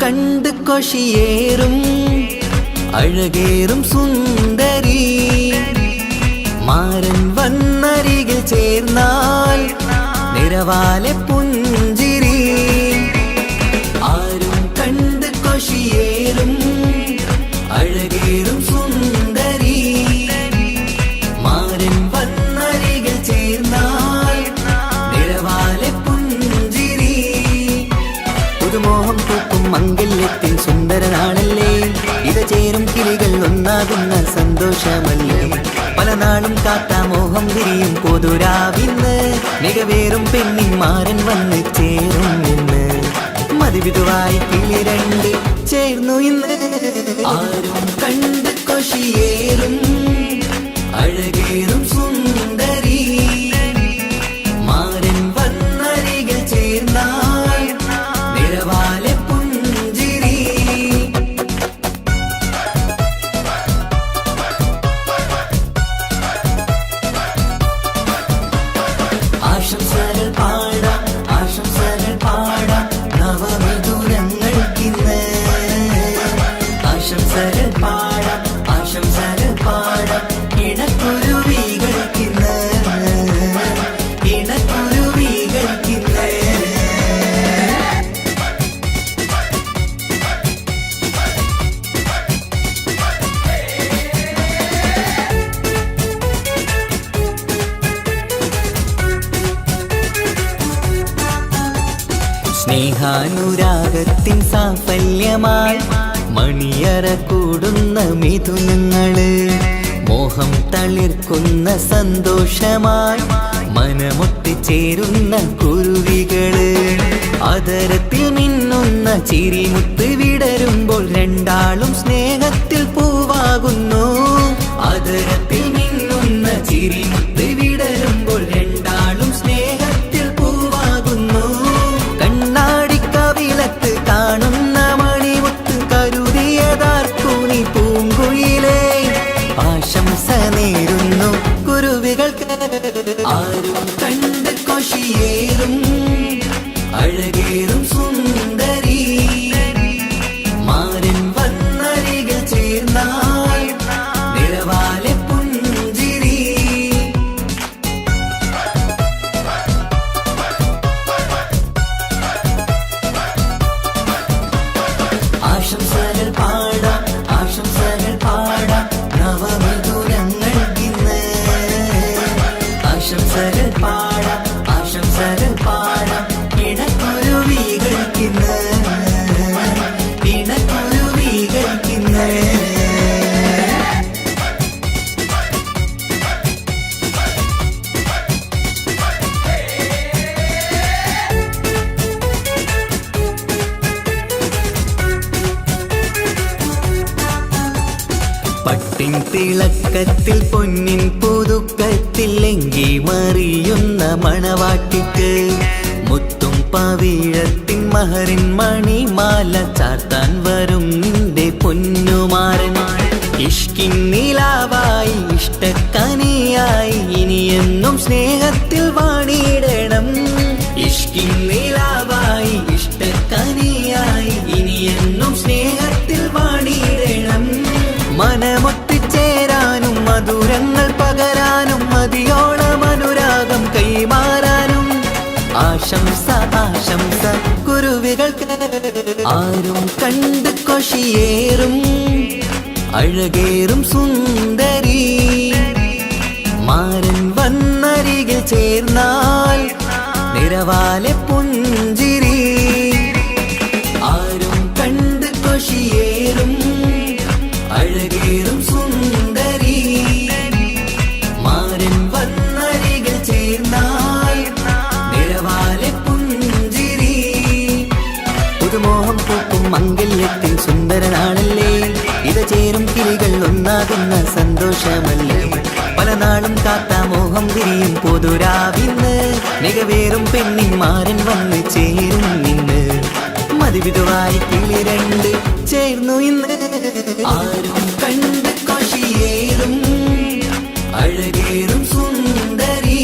കണ്ട് കൊഷിയേറും അഴകേറും സുന്ദരി മാരൻ വന്നരികിൽ ചേർന്നാൽ നിറവാലെ പുഞ്ചിരി ആരും കണ്ട് കൊഷിയേറും അഴകേറും സുന്ദരി മാരൻ വന്നരികിൽ ചേർന്നാൽ നിറവാലെ പുഞ്ചിരി പുതുമോഹം പൂക്കും മംഗല്യത്തിൻ സുന്ദരനാണല്ലേ ഇത ചേരും കിളികൾ ഒന്നാകുന്ന സന്തോഷമല്ലേ പല നാളും കാത്ത മോഹം വിരിയും പൊതുരാവിന്ന് മികവേറും പെണ്ണിൻ മാരൻ വന്ന് ചേരും ഇന്ന് മതിവിധുവായി കിളി രണ്ട് ചേർന്നു ഇന്ന് ആരും കണ്ട് കൊഷിയേറും അഴകേറും സുന്ദരി മാരൻ വന്നരികിൽ ചേർന്നാൽ നിറവാലെ പുഞ്ചിരി ആശംസകൾ പാടാം ആശംസകൾ പാടാം നവമിഥുനങ്ങൾക്കിന്ന് ആശംസകൾ പാടാം ആശംസകൾ പാടാം ഇണക്കുരുവികൾക്കിന്ന് ഇണക്കുരുവികൾക്കിന്ന് സ്നേഹാനുരാഗത്തിൻ സാഫല്യമായി മണിയറ കൂടുന്ന മിഥുനങ്ങള് മോഹം തളിർക്കുന്ന സന്തോഷമായി മനമൊട്ടിച്ചേരുന്ന കുരുവികള് അതരത്തിൽ മിന്നുന്ന ചിരിമുത്ത് വിടരുമ്പോൾ രണ്ടാളും സ്നേഹത്തിൽ പൂവാകുന്നു അതരത്തിൽ മിന്നുന്ന ചിരിമുത്ത് വിടരുമ്പോൾ രണ്ടാളും സ്നേഹത്തിൽ പൂവാകുന്നു കണ്ണാടിക്കവിലത്ത് കാണുന്ന മണിമുത്ത് കരുതിയതാർക്കൂനി പൂങ്കുയിലേ ആശംസ നേരുന്നു കുരുവികൾക്ക് ആരും കണ്ട് കൊഷിയേറും അഴകേറും സുന്ദരി മാരൻ വന്നരികിൽ ചേർന്നാൽ നിറവാലെ പുഞ്ചിരി ആശംസകൾ പാടാം ആശംസകൾ പാടാം നവമിഥുനങ്ങൾക്കിന്ന് ആശംസകൾ പാടാം ആശംസകൾ പാടാം ഇണക്കുരുവികൾക്കിന്ന് ഇണക്കുരുവികൾക്കിന്ന് പട്ടിൻ തിളക്കത്തിൽ പൊന്നിൻ പുതുക്കത്തിൽ എങ്കി മറിയുന്ന മണവാട്ടിക്ക് മുത്തും പവിഴത്തിൻ മഹറിൻ മണിമാല ചാർത്താൻ വരും നിന്റെ പൊന്നുമാരൻ ഇഷ്കിൻ നിലാവായി ഇഷ്ടക്കനിയായി ഇനിയെന്നും സ്നേഹത്തിൽ വാണിടണം ഇഷ്കിൻ നിലാവായി ഇഷ്ടക്കനിയായി ഇനിയെന്നും സ്നേഹത്തിൽ വാണിടണം മനമൊത്തിച്ചേരാനും മധുരങ്ങൾ പകരാനും മതിയോളം അനുരാഗം കൈമാറാനും ആശംസ ആശംസ കുരുവികൾക്ക് ആരും കണ്ട് കൊഷിയേറും അഴകേറും സുന്ദരി മാരൻ വന്നരികിൽ ചേർന്നാൽ നിറവാലെ പുഞ്ചിരി ആരും കണ്ട് കൊഷിയേറും അഴകേറും സുന്ദരി മാരൻ വന്നരികിൽ ചേർന്നാൽ നിറവാലെ പുഞ്ചിരി പുതുമോഹം പൂക്കും മംഗല്യത്തിൻ സുന്ദരനാണല്ലേ ഇത ചേരും കിളികൾ ഒന്നാകുന്ന സന്തോഷമല്ലേ പല നാളും കാത്ത മോഹം വിരിയും പൊതുരാവിന്ന് മികവേറും പെണ്ണിൻ മാരൻ വന്ന് ചേരും ഇന്ന് മതിവിധുവായി കിളി രണ്ട് ചേർന്നു ഇന്ന് ആരും കണ്ട് കൊഷിയേറും അഴകേറും സുന്ദരി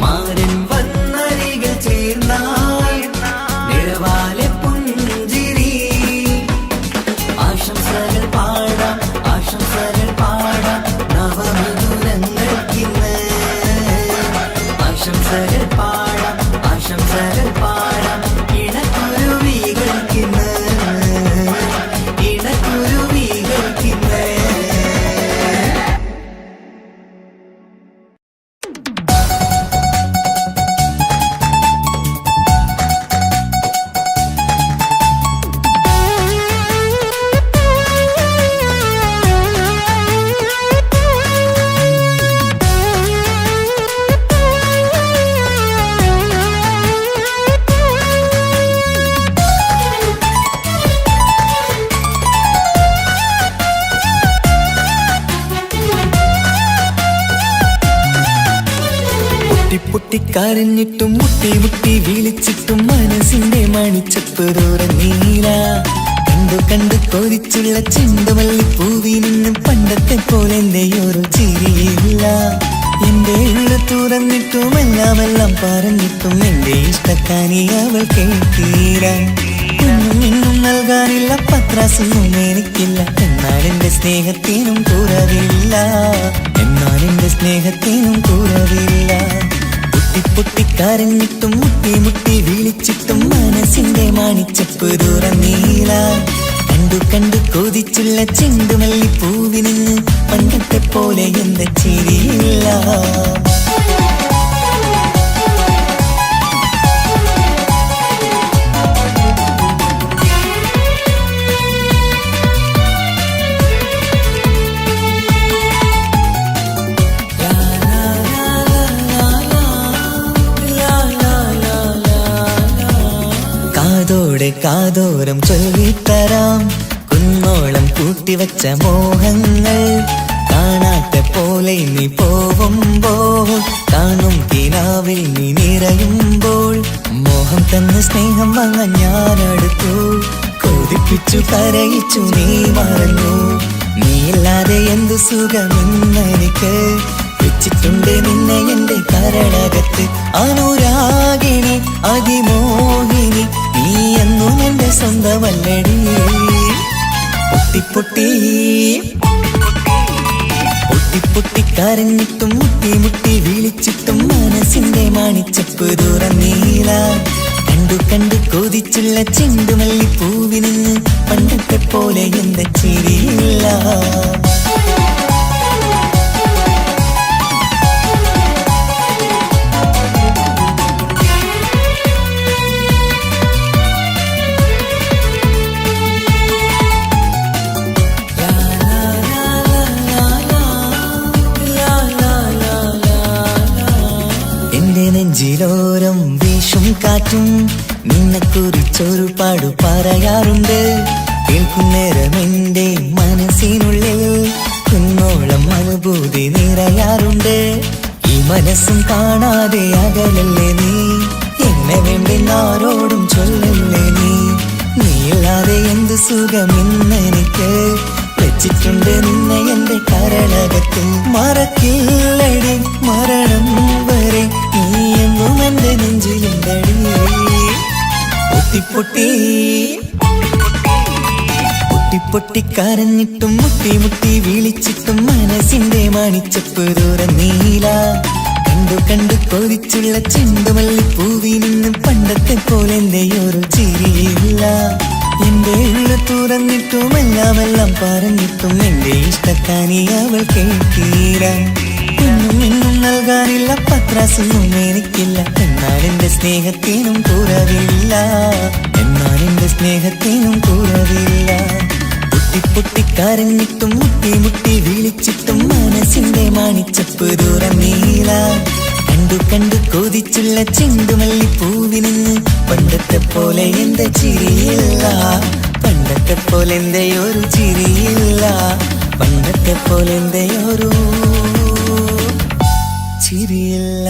മാരൻ വന്നരികിൽ ചേർന്നാൽ നിറവാലെ പുഞ്ചിരി പൊട്ടിക്കരഞ്ഞിട്ടും മുട്ടി മുട്ടി വിളിച്ചിട്ടും മനസ്സിന്റെ മണിച്ചപ്പ് തുറന്നീല. കണ്ടു കണ്ടു കൊതിച്ചുള്ള ചെണ്ടുമല്ലിപ്പൂവി നിന്നും പണ്ടത്തെ പോലെ എന്റെ ഒരു ചിരിയില്ല. എന്റെ ഉള്ള തുറന്നിട്ടും എല്ലാം പറഞ്ഞിട്ടും എന്റെ ഇഷ്ടക്കാനി അവൾ കേട്ടീര. ഇന്നും നൽകാനില്ല പത്രാസൊന്നും എനിക്കില്ല. എന്നാൽ എന്റെ സ്നേഹത്തിനും കുറവില്ല. എന്നാൽ എന്റെ സ്നേഹത്തിനും കുറവില്ല. പൊട്ടിക്കരഞ്ഞിട്ടും മുട്ടി മുട്ടി വിളിച്ചിട്ടും മനസ്സിന്റെ മാണിച്ചപ്പ് തുറന്നീല. കണ്ടു കണ്ടു കൊതിച്ചുള്ള ചെണ്ടുമല്ലിപ്പൂവി നിന്ന് പണ്ടത്തെ പോലെ എന്റെ ചിരിയില്ല. കാതോരം ചൊല്ലിത്തരാം കുന്നോളം കൂട്ടിവച്ച മോഹങ്ങൾ. കാണാത്ത പോലെ നീ പോവുമ്പോൾ കാണും കിനാവിൽ നീ നിറയുമ്പോൾ മോഹം തന്ന സ്നേഹം വാങ്ങാൻ ഞാനടുത്തു. കൊതിപ്പിച്ചു കരയിച്ചു നീ മറന്നു. നീയില്ലാതെ എന്തു സുഖമെന്നെനിക്ക്. വെച്ചിട്ടുണ്ട് നിന്നെ എന്റെ കരളകത്ത്. അനുരാഗിണി അതിമോഹിനി നീ എന്നും എന്റെ സ്വന്തമല്ലടി. പൊട്ടിക്കരഞ്ഞിട്ടും മുട്ടി മുട്ടി വിളിച്ചിട്ടും മനസ്സിന്റെ മാണിച്ചപ്പ് തുറന്നീല. കണ്ടു കണ്ടു കൊതിച്ചുള്ള ചെണ്ടുമല്ലിപ്പൂവി നിന്ന് പണ്ടത്തെ പോലെ എന്റെ ചിരിയില്ല. നെഞ്ചിലോരം വീശും കാറ്റും നിന്നെക്കുറിച്ചൊരു പാടു പറയാറുണ്ട്. കേൾക്കുന്നേരം എന്റെ മനസ്സിനുള്ളിൽ കുന്നോളം അനുഭൂതി നിറയാറുണ്ട്. ഈ മനസ്സും കാണാതെ അകലല്ലേ നീ. എന്നെ വേണ്ടെന്നാരോടും ചൊല്ലല്ലേ നീ. നീയില്ലാതെ എന്ത് സുഖമെന്നെനിക്ക്. വെച്ചിട്ടുണ്ട് നിന്നെ എന്റെ കരളകത്ത്. മറക്കില്ലടി മരണം വരെ നീ എന്നും എന്റെ നെഞ്ചിലുണ്ടടി. പൊട്ടിക്കരഞ്ഞിട്ടും മുട്ടി മുട്ടി വിളിച്ചിട്ടും മനസ്സിന്റെ മാണിച്ചപ്പ് തുറന്നീല. കണ്ടു കണ്ടു കൊതിച്ചുള്ള ചെണ്ടുമല്ലിപ്പൂവി നിന്നും പണ്ടത്തെ പോലെ എന്റെ ഒരു ചിരിയില്ല. എന്റെ ഉള്ള തുറന്നിട്ടും എല്ലാം പറഞ്ഞിട്ടും എന്റെ ഇഷ്ടക്കാനി അവൾ കേട്ടീര. ഇന്നും നൽകാനില്ല പത്രാസൊന്നും എനിക്കില്ല. എന്നാൽ എന്റെ സ്നേഹത്തിനും കുറവില്ല. എന്നാൽ എന്റെ സ്നേഹത്തിനും കുറവില്ല. പൊട്ടിക്കരഞ്ഞിട്ടും മുട്ടി മുട്ടി വിളിച്ചിട്ടും മനസ്സിന്റെ മാണിച്ചപ്പ് തുറന്നീല. കണ്ടു കണ്ടു കൊതിച്ചുള്ള ചെണ്ടുമല്ലിപ്പൂവി നിന്ന് പണ്ടത്തെ പോലെ എന്റെ ചിരിയില്ല. പണ്ടത്തെ പോലെ എന്റെ ഒരു ചിരിയില്ല. പണ്ടത്തെ പോലെ എന്റെ ഒരു ചിരിയില്ല.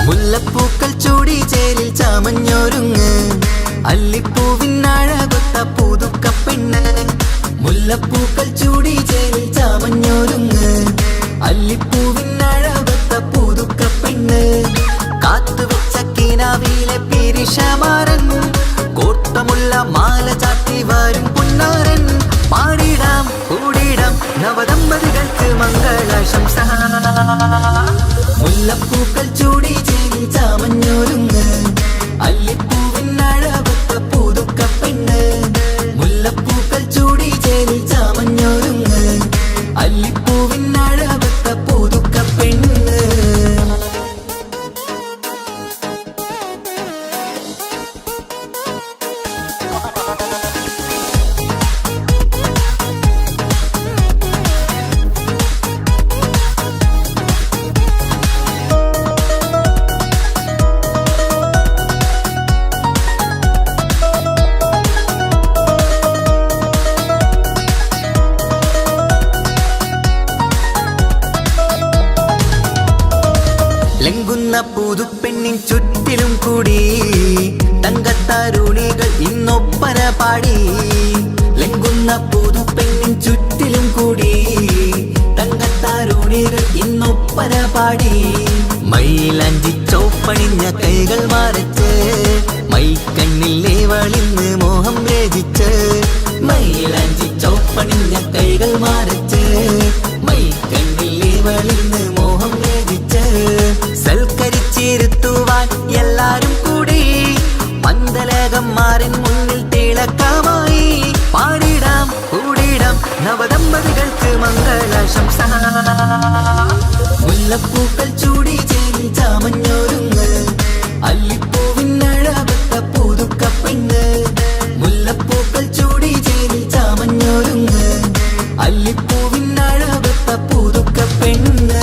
മുല്ലപ്പൂക്കൾ ചൂടി ചേരിൽ ചാമഞ്ഞൊരുങ്ങ്. അല്ലിപ്പൂവിനഴകൊത്ത പുതുക്കപ്പെണ്ണ്. മുല്ലപ്പൂക്കൾ ചൂടി ചേരിൽ ചാമഞ്ഞൊരുങ്ങ്. അല്ലിപ്പൂവിനഴകൊത്ത പുതുക്കപ്പെണ്ണ്. കാത്തുവെച്ച കിനാവിലെ പിരിശമാരൻ. കോട്ടമുള്ള മാല ചാട്ടി വരും പുന്നാരൻ. പാടിടാം കൂടിടാം നവദമ്പതികൾക്ക് മംഗളാശംസ. മുല്ലപ്പൂക്കൾ ചൂടി ചേരി ചാമഞ്ഞൊരുങ്ങ്. അല്ലിപ്പൂവിനഴകൊത്ത പുതുക്കപ്പെണ്ണ്. മുല്ലപ്പൂക്കൾ ചൂടി ചേരി ചാമഞ്ഞൊരുങ്ങ്. അല്ലിപ്പൂ പെണ്ണിൻ ചുറ്റിലും കൂടി തങ്കത്താരുണികൾ ഇന്നൊപ്പന പാടി ലംഘുന്ന പുതു പെണ്ണിൻ ചുറ്റിലും കൂടി തങ്കത്താരുണികൾ ഇന്നൊപ്പന പാടി മൈലാഞ്ചി ചോപ്പണിഞ്ഞ കൈകൾ മറച്ച് മൈക്കണ്ണിലെ വളിന്ന് മോഹം രചിച്ച് മൈലാഞ്ചി ചോപ്പണിഞ്ഞ കൈകൾ മറച്ച് മൈക്കണ്ണിലെ വളിന്ന് മോഹം രചിച്ച് സൽക്കരിച്ചിരുത്തുവാൻ എല്ലാരും കൂടി മന്ദലകന്മാരൻ മുന്നിൽ തിളക്കമായി പാടിടാം കൂടിടാം നവദമ്പതികൾക്ക് മംഗളാശംസ മുല്ലപ്പൂക്കൾ ചൂടി ചേരി ചാമഞ്ഞൊരുങ്ങ് അല്ലിപ്പൂവിനഴകത്ത പുതുക്ക പെണ്ണ് മുല്ലപ്പൂക്കൾ ചൂടി ചേരി ചാമഞ്ഞൊരുങ്ങ് അല്ലിപ്പൂവിനഴകത്ത പുതുക്ക പെണ്ണ്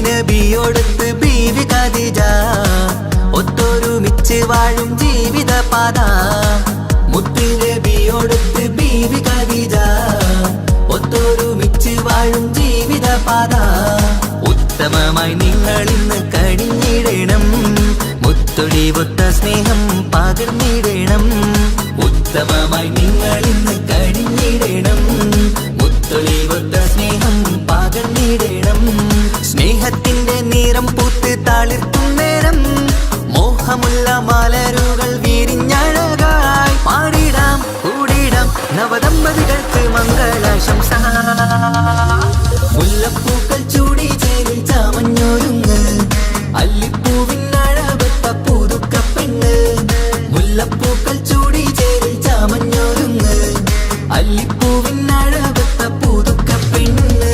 നബിയോടൊത്ത് ബീവി ഖദീജ ഒത്തൊരുമിച്ച് വാഴും ജീവിത പാത മുത്ത് നബിയോടൊത്ത് ബീവി ഖദീജ ഒത്തൊരുമിച്ച് വാഴും ജീവിത പാത ഉത്തമമായി നിങ്ങൾ ഇന്ന് കഴിഞ്ഞിടണം മുത്തൊടിവൊത്ത സ്നേഹം പകർന്നിടണം ഉത്തമമായി നിങ്ങൾ ഇന്ന് കഴിഞ്ഞിടണം മുത്തൊടിവൊത്ത സ്നേഹം പകർന്നിടണം സ്നേഹത്തിന്റെ നിറം പൂത്ത് താളിർക്കും നേരം മോഹമുള്ള മലരുകൾ വിരിഞ്ഞഴകായി പാടിടാം കൂടിടാം നവദമ്പതികൾക്ക് മംഗളാശംസ മുല്ലപ്പൂക്കൾ ചൂടി ചേരി ചാമഞ്ഞൊരുങ്ങ് അല്ലിപ്പൂവിനഴകത്ത പുതുക്ക പെണ്ണ് മുല്ലപ്പൂക്കൾ ചൂടി ചേരി ചാമഞ്ഞൊരുങ്ങ് അല്ലിപ്പൂവിനഴകത്ത പുതുക്ക പെണ്ണ്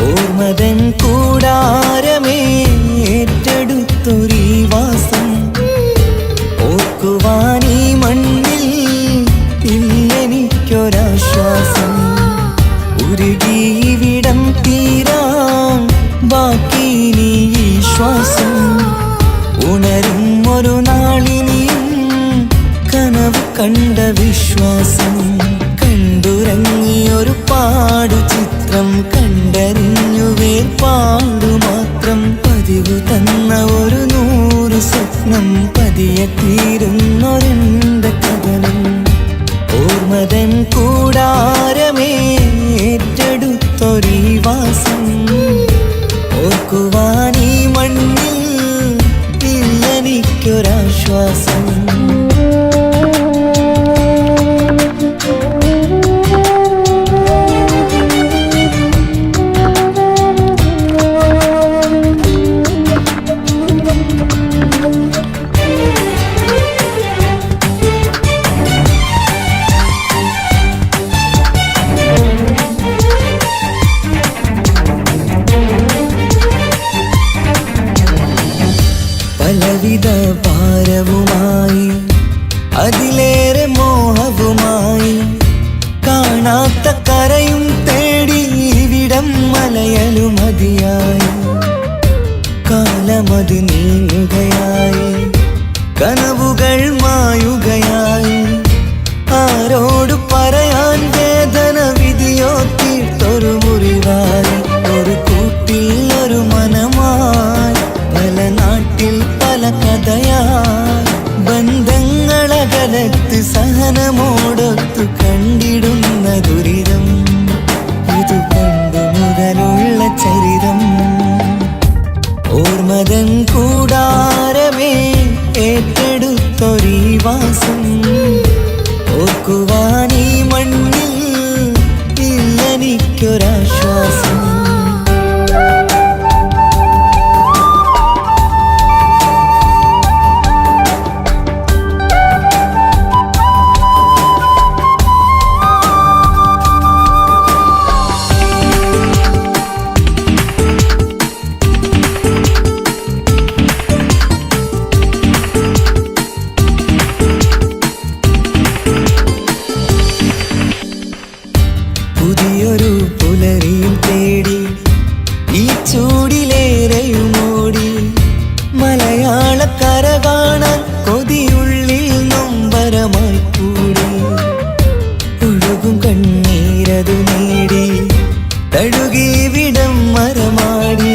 ഓർമ്മതൻ കൂടാരമേ ഏറ്റെടുത്തൊരീ വാസം ഓർക്കുവാനീ മണ്ണിൽ ഇല്ലെനിക്കൊരാശ്വാസം ഉരുകിവിടം തീരാൻ ബാക്കി നീ ഈ ശ്വാസം ഉണരും ഒരു നാളിനിയും കനവ് കണ്ട വിശ്വാസം കണ്ടുറങ്ങിയൊരു പാടു ചിത്രം കണ്ടറിഞ്ഞു വേർപാടു മാത്രം പതിവ് തന്ന ഒരു 100 സ്വപ്നം പതിയെ തീരുന്നൊരെന്റെ കഥനം ഓർമ്മതൻ കൂടാരമേ ഏറ്റെടുത്തൊരീ വാസം ഓർക്കുവാനീ മണ്ണിൽ ഇല്ലെനിക്കൊരാശ്വാസം പലവിധ ഭാരവുമായി അതിലേറെ മോഹവുമായി കാണാത്ത കരയും തേടി ഇവിടം മലയലുമതിയായി കാലമത് നീങ്ങുകയായി കനവുകൾ മായുകയായി ആരോട് പറയാൻ വേദന വിധിയോ തീർത്തൊരു മുറിവായി ഒരു കൂട്ടിൽ ഒരു മനമായി പല നാട്ടിൽ പല കഥയായി ബന്ധങ്ങളകലത്ത് സഹനമോടൊ ഓർമ്മതൻ കൂടാരമേ ഏറ്റെടുത്തൊരീ വാസം ഓർക്കുവാനീ മണ്ണിൽ ഇല്ലെനിക്കൊരാശ്വാസം പുതിയൊരു പുലരിയും തേടി ഈ ചൂടിലേറെയുമോടി മലയാളക്കര കാണാൻ കൊതിയുള്ളിൽ നൊമ്പരമായി കൂടി ഒഴുകും കണ്ണീരതു നേടി തഴുകിവിടം മരമാടി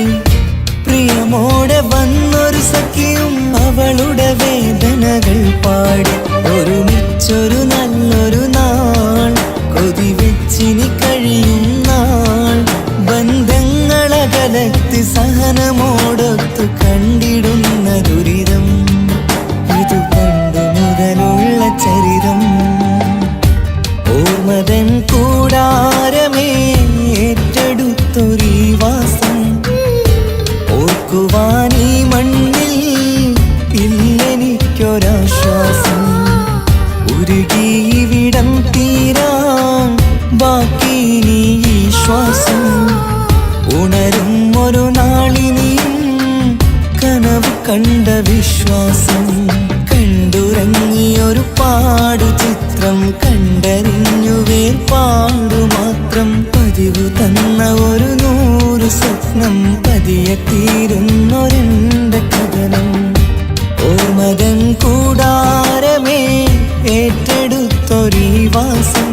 പ്രിയമോടെ വന്നൊരു സഖിയും അവളുടെ വേദനകൾ പാടി ഒരുമിച്ചൊരു നല്ലൊരു നാൾ കൊതി വെച്ചിനി കഴിയും നാൾ ബന്ധങ്ങളകലത്ത് സഹനമോടൊത്തു കണ്ടിടുന്ന ദുരിതം ഇതു പണ്ടു മുതലുള്ള ചരിതം ഓർമ്മതൻ കൂടാരമേ ഏറ്റെടുത്തൊരീ വാസം ഓർക്കുവാനീ മണ്ണിൽ ഇല്ലെനിക്കൊരാശ്വാസം ഉരുകിയിവിടം തീരാൻ ബാക്കി നീ ഈ ശ്വാസം ഉണരും ഒരു നാളിനിയും കനവ് കണ്ട വിശ്വാസം കണ്ടുറങ്ങിയൊരു പാടു ചിത്രം കണ്ടറിഞ്ഞു വേർപാടു മാത്രം പതിവ് തന്ന ഒരു 100 സ്വപ്നം പതിയെ തീരുന്നൊരെന്റെ കഥനം ഓർമ്മതൻ കൂടാരമേ ഏറ്റെടുത്തൊരീ വാസം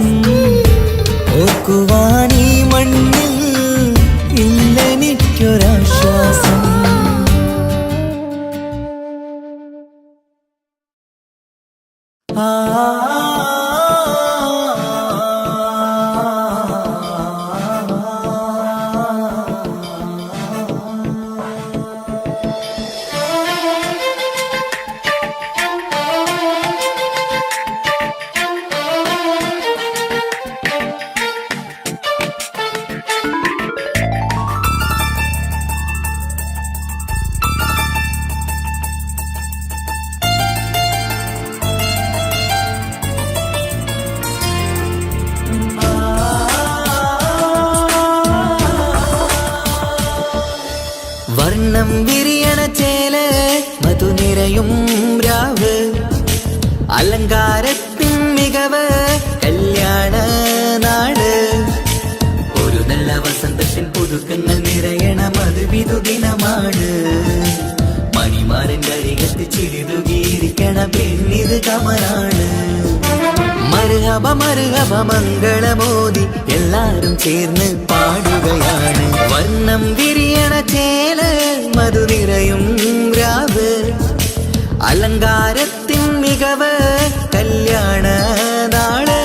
ഓർക്കുവാനീ മണ്ണിൽ ഇല്ലെനിക്കൊരാശ്വാസം വർണ്ണം വിരിയണ ചേല് മധുനിരയും രാവ് അലങ്കാരത്തിൻ മികവ് കല്യാണ നാട് ഒരു നല്ല വസന്തത്തിൻ പുതുക്കങ്ങൾ നിറയണ മധുവിധു ദിനമാണ് മണിമാരന്റെ അരികത്ത് ചിരിതുകിയിരിക്കണ പെണ്ണിത് കമലാണ് മർഹബ മർഹബ മംഗളമോദി എല്ലാരും ചേർന്ന് പാടുകയാണ് വർണ്ണം വിരിയണ ചേല് മധുനിരയും രാവ് അലങ്കാരത്തിൻ മികവ് കല്യാണ നാട്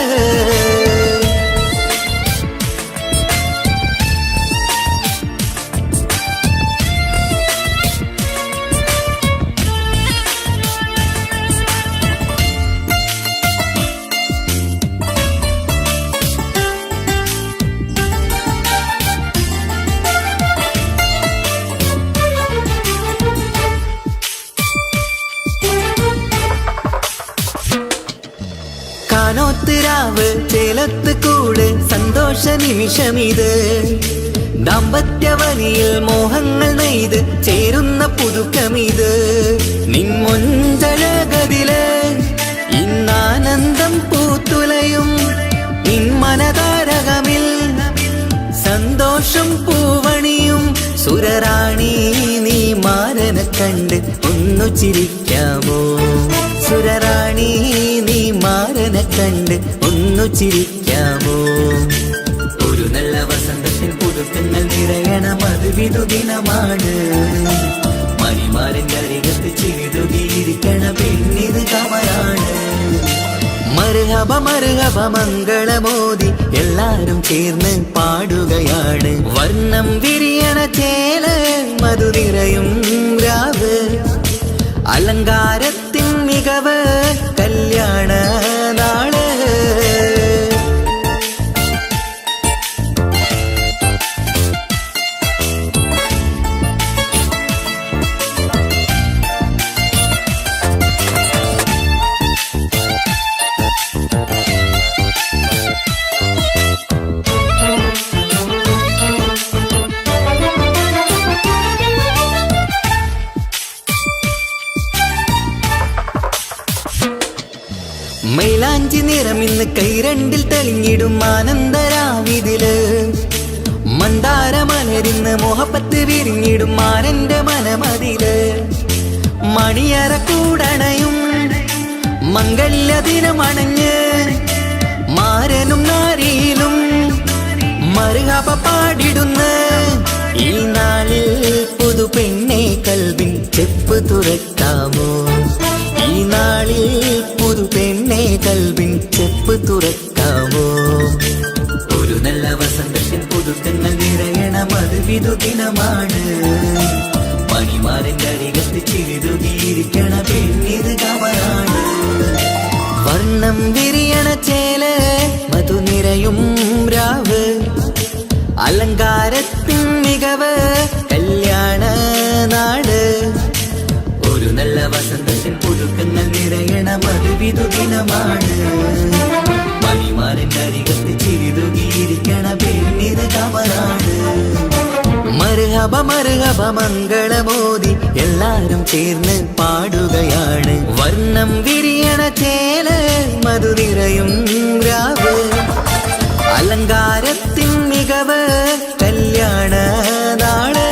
കാനോത്തിരാവ് ചേലത്ത് കൂട് സന്തോഷ നിമിഷമിത് ദാമ്പത്യവനിയിൽ മോഹങ്ങൾ നെയ്ത് ചേരുന്ന പുതുക്കമിത് നിൻമൊഞ്ചഴകതില് ഇന്നാനന്ദം പൂത്തുലയും ഇൻമനതാരകമിൽ സന്തോഷം പൂവണിയും സുരറാണി നീ മാരനെ കണ്ട് ഒന്നു ചിരിക്കാമോ സുരറാണി നീ മാരനെ കണ്ട് ഒന്നു ചിരിക്കാമോ ഒരു നല്ല വസന്തത്തിൽ പുതുക്കങ്ങൾ നിറയണ മധുവിധു ദിനമാണ് മണിമാരന്റെ അരികത്ത് ചിരിതുകിയിരിക്കണ പെണ്ണിത് കമലാണ് മർഹബ മർഹബ മംഗളമോദി എല്ലാരും ചേർന്ന് പാടുകയാണ് വർണ്ണം വിരിയണ ചേല് മധുനിരയും മികവ് കല്യാണ നാള് മൈലാഞ്ചി നിറമിന്ന് കൈരണ്ടിൽ തെളിഞ്ഞിടും ആനന്ദരാവിതില് മന്ദാര മലരിന്ന് മോഹപ്പത്ത് വിരിഞ്ഞിടും മാനന്റെ മനമതില് മണിയറ കൂടണയും മംഗല്യ ദിനമണഞ്ഞ് മാരനും നാരിയിലും മറുകപ പാടിടുന്ന ഈ നാളിൽ പുതു പെണ്ണെ കൽവിൻ ചെപ്പ് തുറക്കാമോ ഈ നാളിൽ പുതു പെണ്ണെ കൽവിൻ ചെപ്പ് തുറക്കാമോ ഒരു നല്ല വസന്തത്തിൽ പുതുക്കങ്ങൾ നിറയണം അത് വിധുദിനമാണ് മണിമാരന്റെ അരികത്ത് ചിരിതുകിയിരിക്കണ പെണ്ണിത് കമലാണ് വർണ്ണം വിരിയണ ചേല് മധു നിറയും രാവ് അലങ്കാരത്തിൻ മികവ് കല്യാണ നാട് ഒരു നല്ല വസന്തത്തിൽ പുതുക്കങ്ങൾ നിറയണം അത് വിധുദിനമാണ് മണിമാരന്റെ അരികത്ത് ചിരിതുകിയിരിക്കണ പെണ്ണിത് കമലാണ് മർഹബ മർഹബ മംഗളമോദി എല്ലാരും ചേർന്ന് പാടുകയാണ് വർണ്ണം വിരിയണ ചേല് മധു നിറയും രാവ് അലങ്കാരത്തിൻ മികവ് കല്യാണ നാള്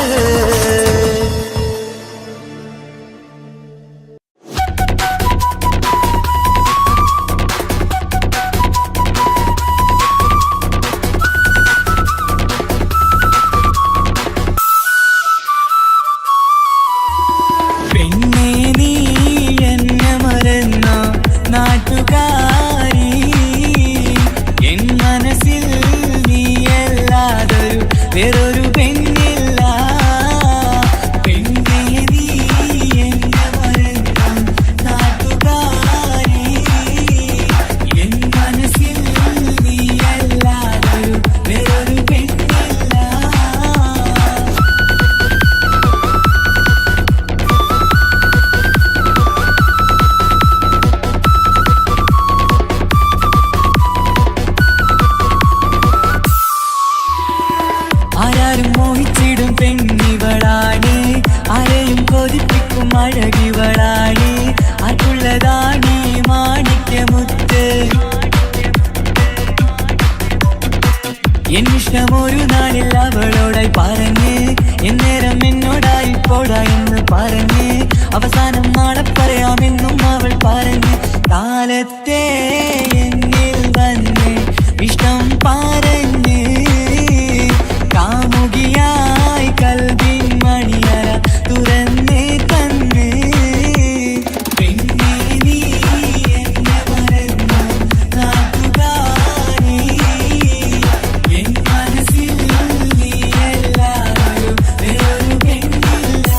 അഴകിവളാണ് അതുള്ളതാണീ മാണിക്യമുത്ത് എന്നിഷ്ടമൊരു നാളിൽ അവളോടായി പറഞ്ഞ് എന്നേരം എന്നോടായി പോടാ എന്ന് പറഞ്ഞ് അവസാനം നാളെ പറയാമെന്നും അവൾ പറഞ്ഞ് കാലത്തെ എന്നിൽ വന്ന് ഇഷ്ടം പറഞ്ഞ് കാമുകിയായി കൽവിൻ മണിയറ തുറന്ന് തന്ന് പെണ്ണേ നീ എന്നെ മറന്നു നാട്ടുകാരി എൻ മനസ്സിൽ നീ എല്ലാവരും വേറൊരു പെണ്ണില്ല.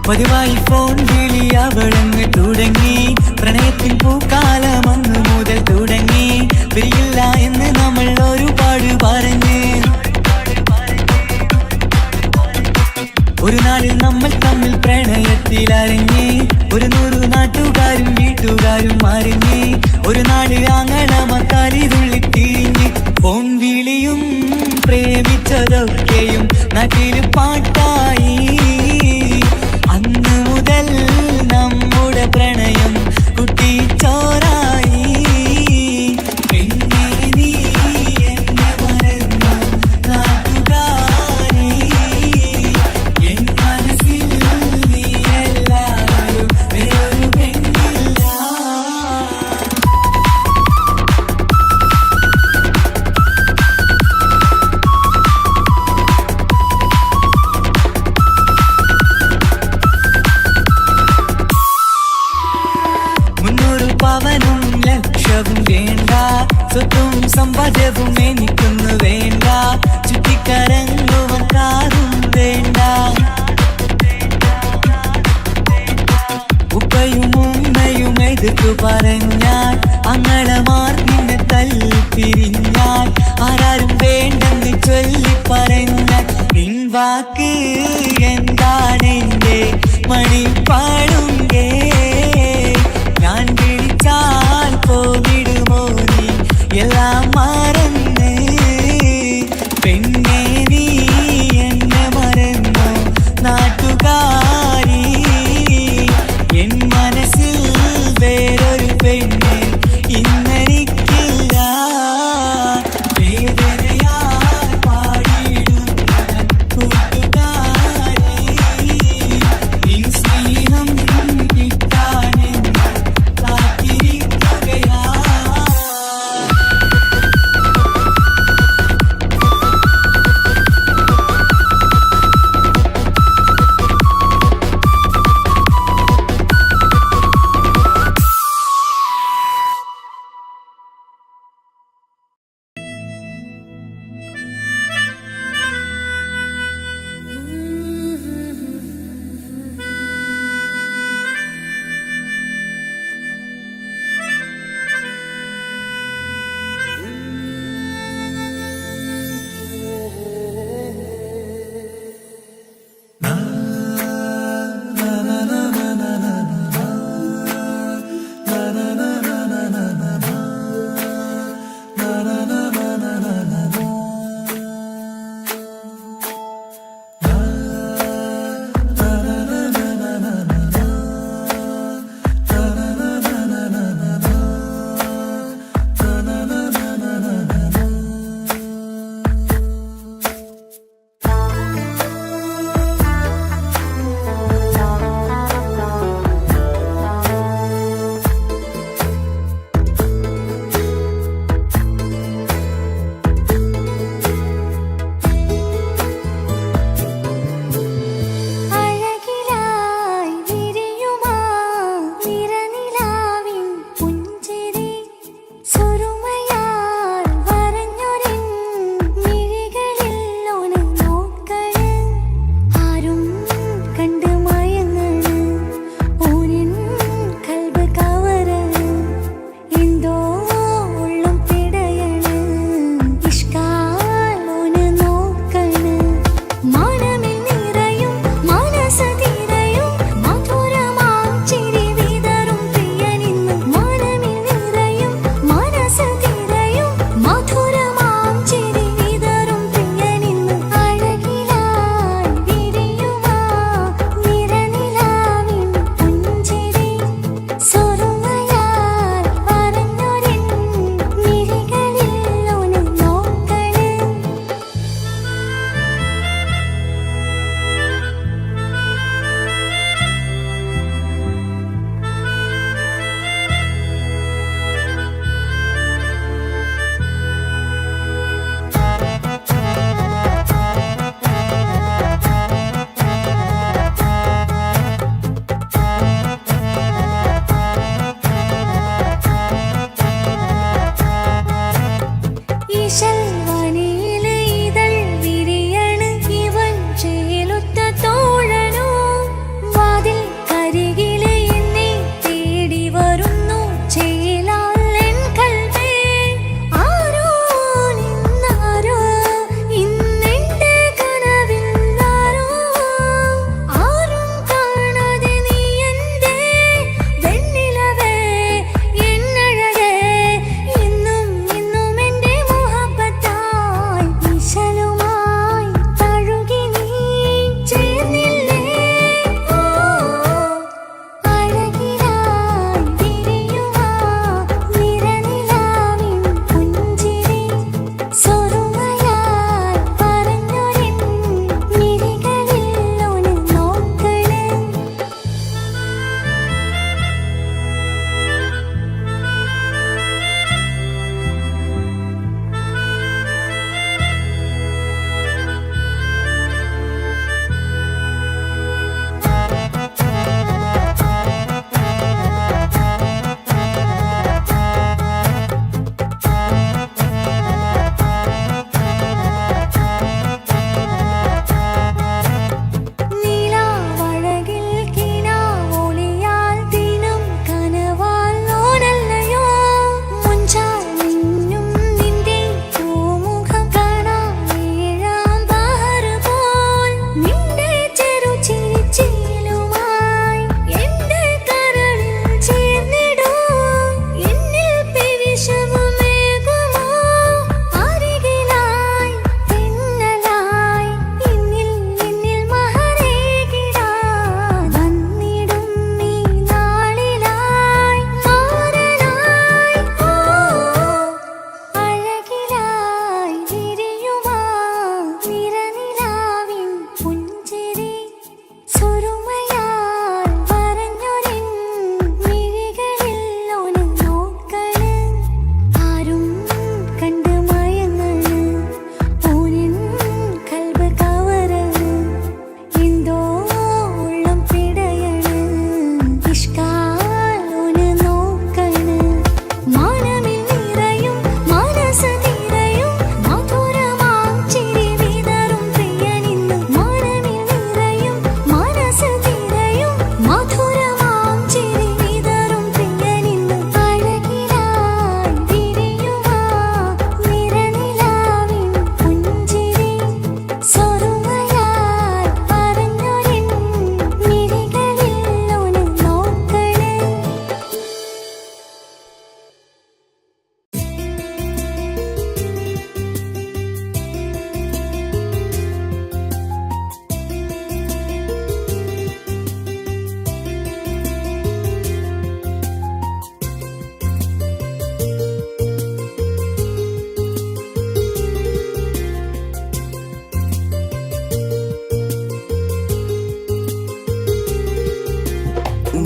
പതിവായി ഫോൺ വിളി അവളങ്ങ് തുടങ്ങി പ്രണയത്തിൻ പൂക്കാലം അന്ന് മുതൽ തുടങ്ങി പിരിയില്ല എന്ന് നമ്മൾ ഒരുപാട് പറഞ്ഞ് ഒരു നാളിൽ നമ്മൾ തമ്മിൽ പ്രണയത്തിൽ അറിഞ്ഞ് 100 നാട്ടുകാരും വീട്ടുകാരും അറിഞ്ഞ് ഒരു നാളിൽ ആങ്ങളമക്കാലിതുള്ളി തിരിഞ്ഞ് ഫോൺ വിളിയും പ്രേമിച്ചതൊക്കെയും നാട്ടിൽ പാട്ടായി അന്ന് മുതൽ നമ്മുടെ പ്രണയം കുട്ടിച്ചോറായി പെണ്ണേ നീ എന്നെ മറന്നു നാട്ടുകാരി എൻ മനസ്സിൽ നീ എല്ലാവരും വേറൊരു പെണ്ണില്ല. സ്വത്തും സമ്പാദ്യവും എനിക്കൊന്നു വേണ്ട, ചുറ്റിക്കറങ്ങുവാൻ കാറും വേണ്ട. ഉപ്പയും ഉമ്മയും എതിർത്തു പറഞ്ഞാൽ അങ്ങളമാർ നിന്നെ തല്ലിപ്പിരിഞ്ഞാൽ ആരാരും വേണ്ടെന്ന് ചൊല്ലി പറഞ്ഞാൽ നിൻ വാക്ക് എന്താണെന്റെ മണിപ്പാടുങ്കേ. ഞാൻ വിളിച്ചാൽ പോവിടുമോ നീ എല്ലാം മറന്ന്? പെണ്ണേ നീ എന്നെ മറന്നോ നാട്ടുകാരി? എൻ മനസ്സിൽ വേറൊരു പെണ്ണ് ഇന്നെനിക്കില്ല. വേദനയാൽ പാടിയിടുന്ന കൂട്ടുകാരി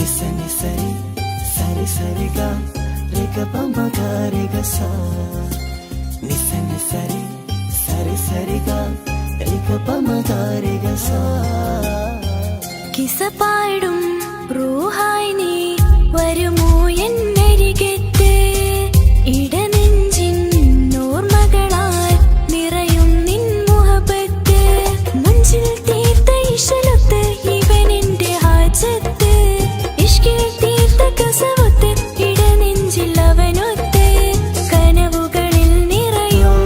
నిస నిసరి సరి సరిగా రేగ పమగా రేగ సా నిస నిసరి సరి సరిగా రేగ పమగా రేగ സா കിസ പാടും റൂഹായി നീ വരുമോ എന്നരികത്ത് ഇടനെഞ്ചിൻ ഓർമ്മകളാൽ നിറയും നിൻ മുഹബത്ത് മുഞ്ചിൽ തീർത്ത ഇശലത്ത് ഇവനെന്റെ ഹാജത്ത് ഇഷ്കിൽ തീർത്ത കസവത്ത് ഇടനെഞ്ചിൽ അവനൊത്ത് കനവുകളിൽ നിറയും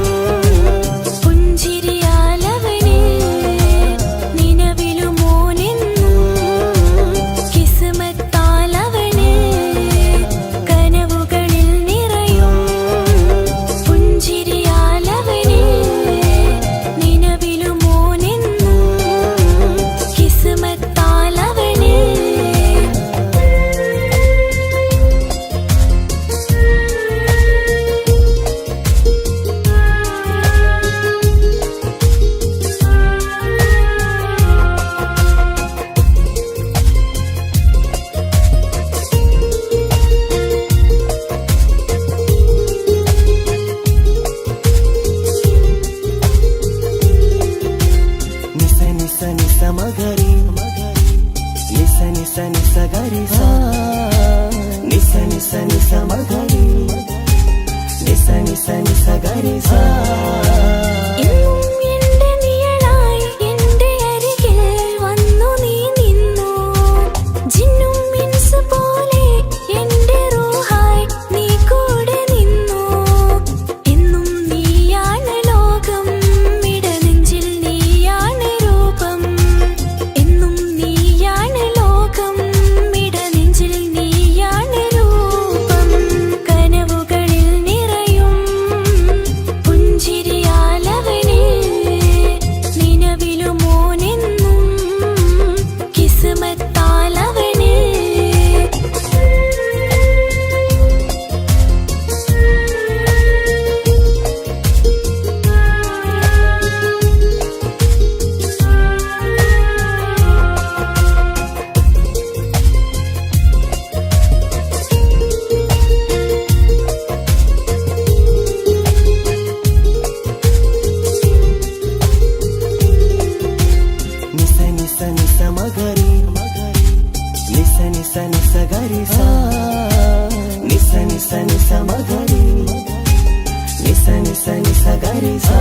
പുഞ്ചിരിയാലവന് നിലവിലുമോനെന്നും കിസ്മത്താലവന് കനവുകളിൽ നിറയും പുഞ്ചിരിയാലവന് നിലവിലുമോനെന്നും കിസ്മത്താലവന് నిస నిస నిస మగరి నిస నిస నిస గరి సా నిస నిస నిస మగరి నిస నిస నిస గరి సా എന്നും എന്റെ നിഴലായി എന്റെ അരികിൽ വന്നു നീ നിന്നു ജിന്നും ഇൻസ് പോലെ എന്റെ റൂഹായി നീ കൂടെ നിന്നു എന്നും നീയാണ് ലോകം ഇടനെഞ്ചിൽ നീയാണ് രൂപം എന്നും നീയാണ് ലോകം ഇടനെഞ്ചിൽ നീയാണ് രൂപം കനവുകളിൽ നിറയും പുഞ്ചിരിയാലവന് നിലവിലുമോനെന്നും കിസ്മത്താലവന് నిస నిస నిస మగరి నిస నిస నిస గరి సా నిస నిస నిస మగరి నిస నిస నిస గరి సా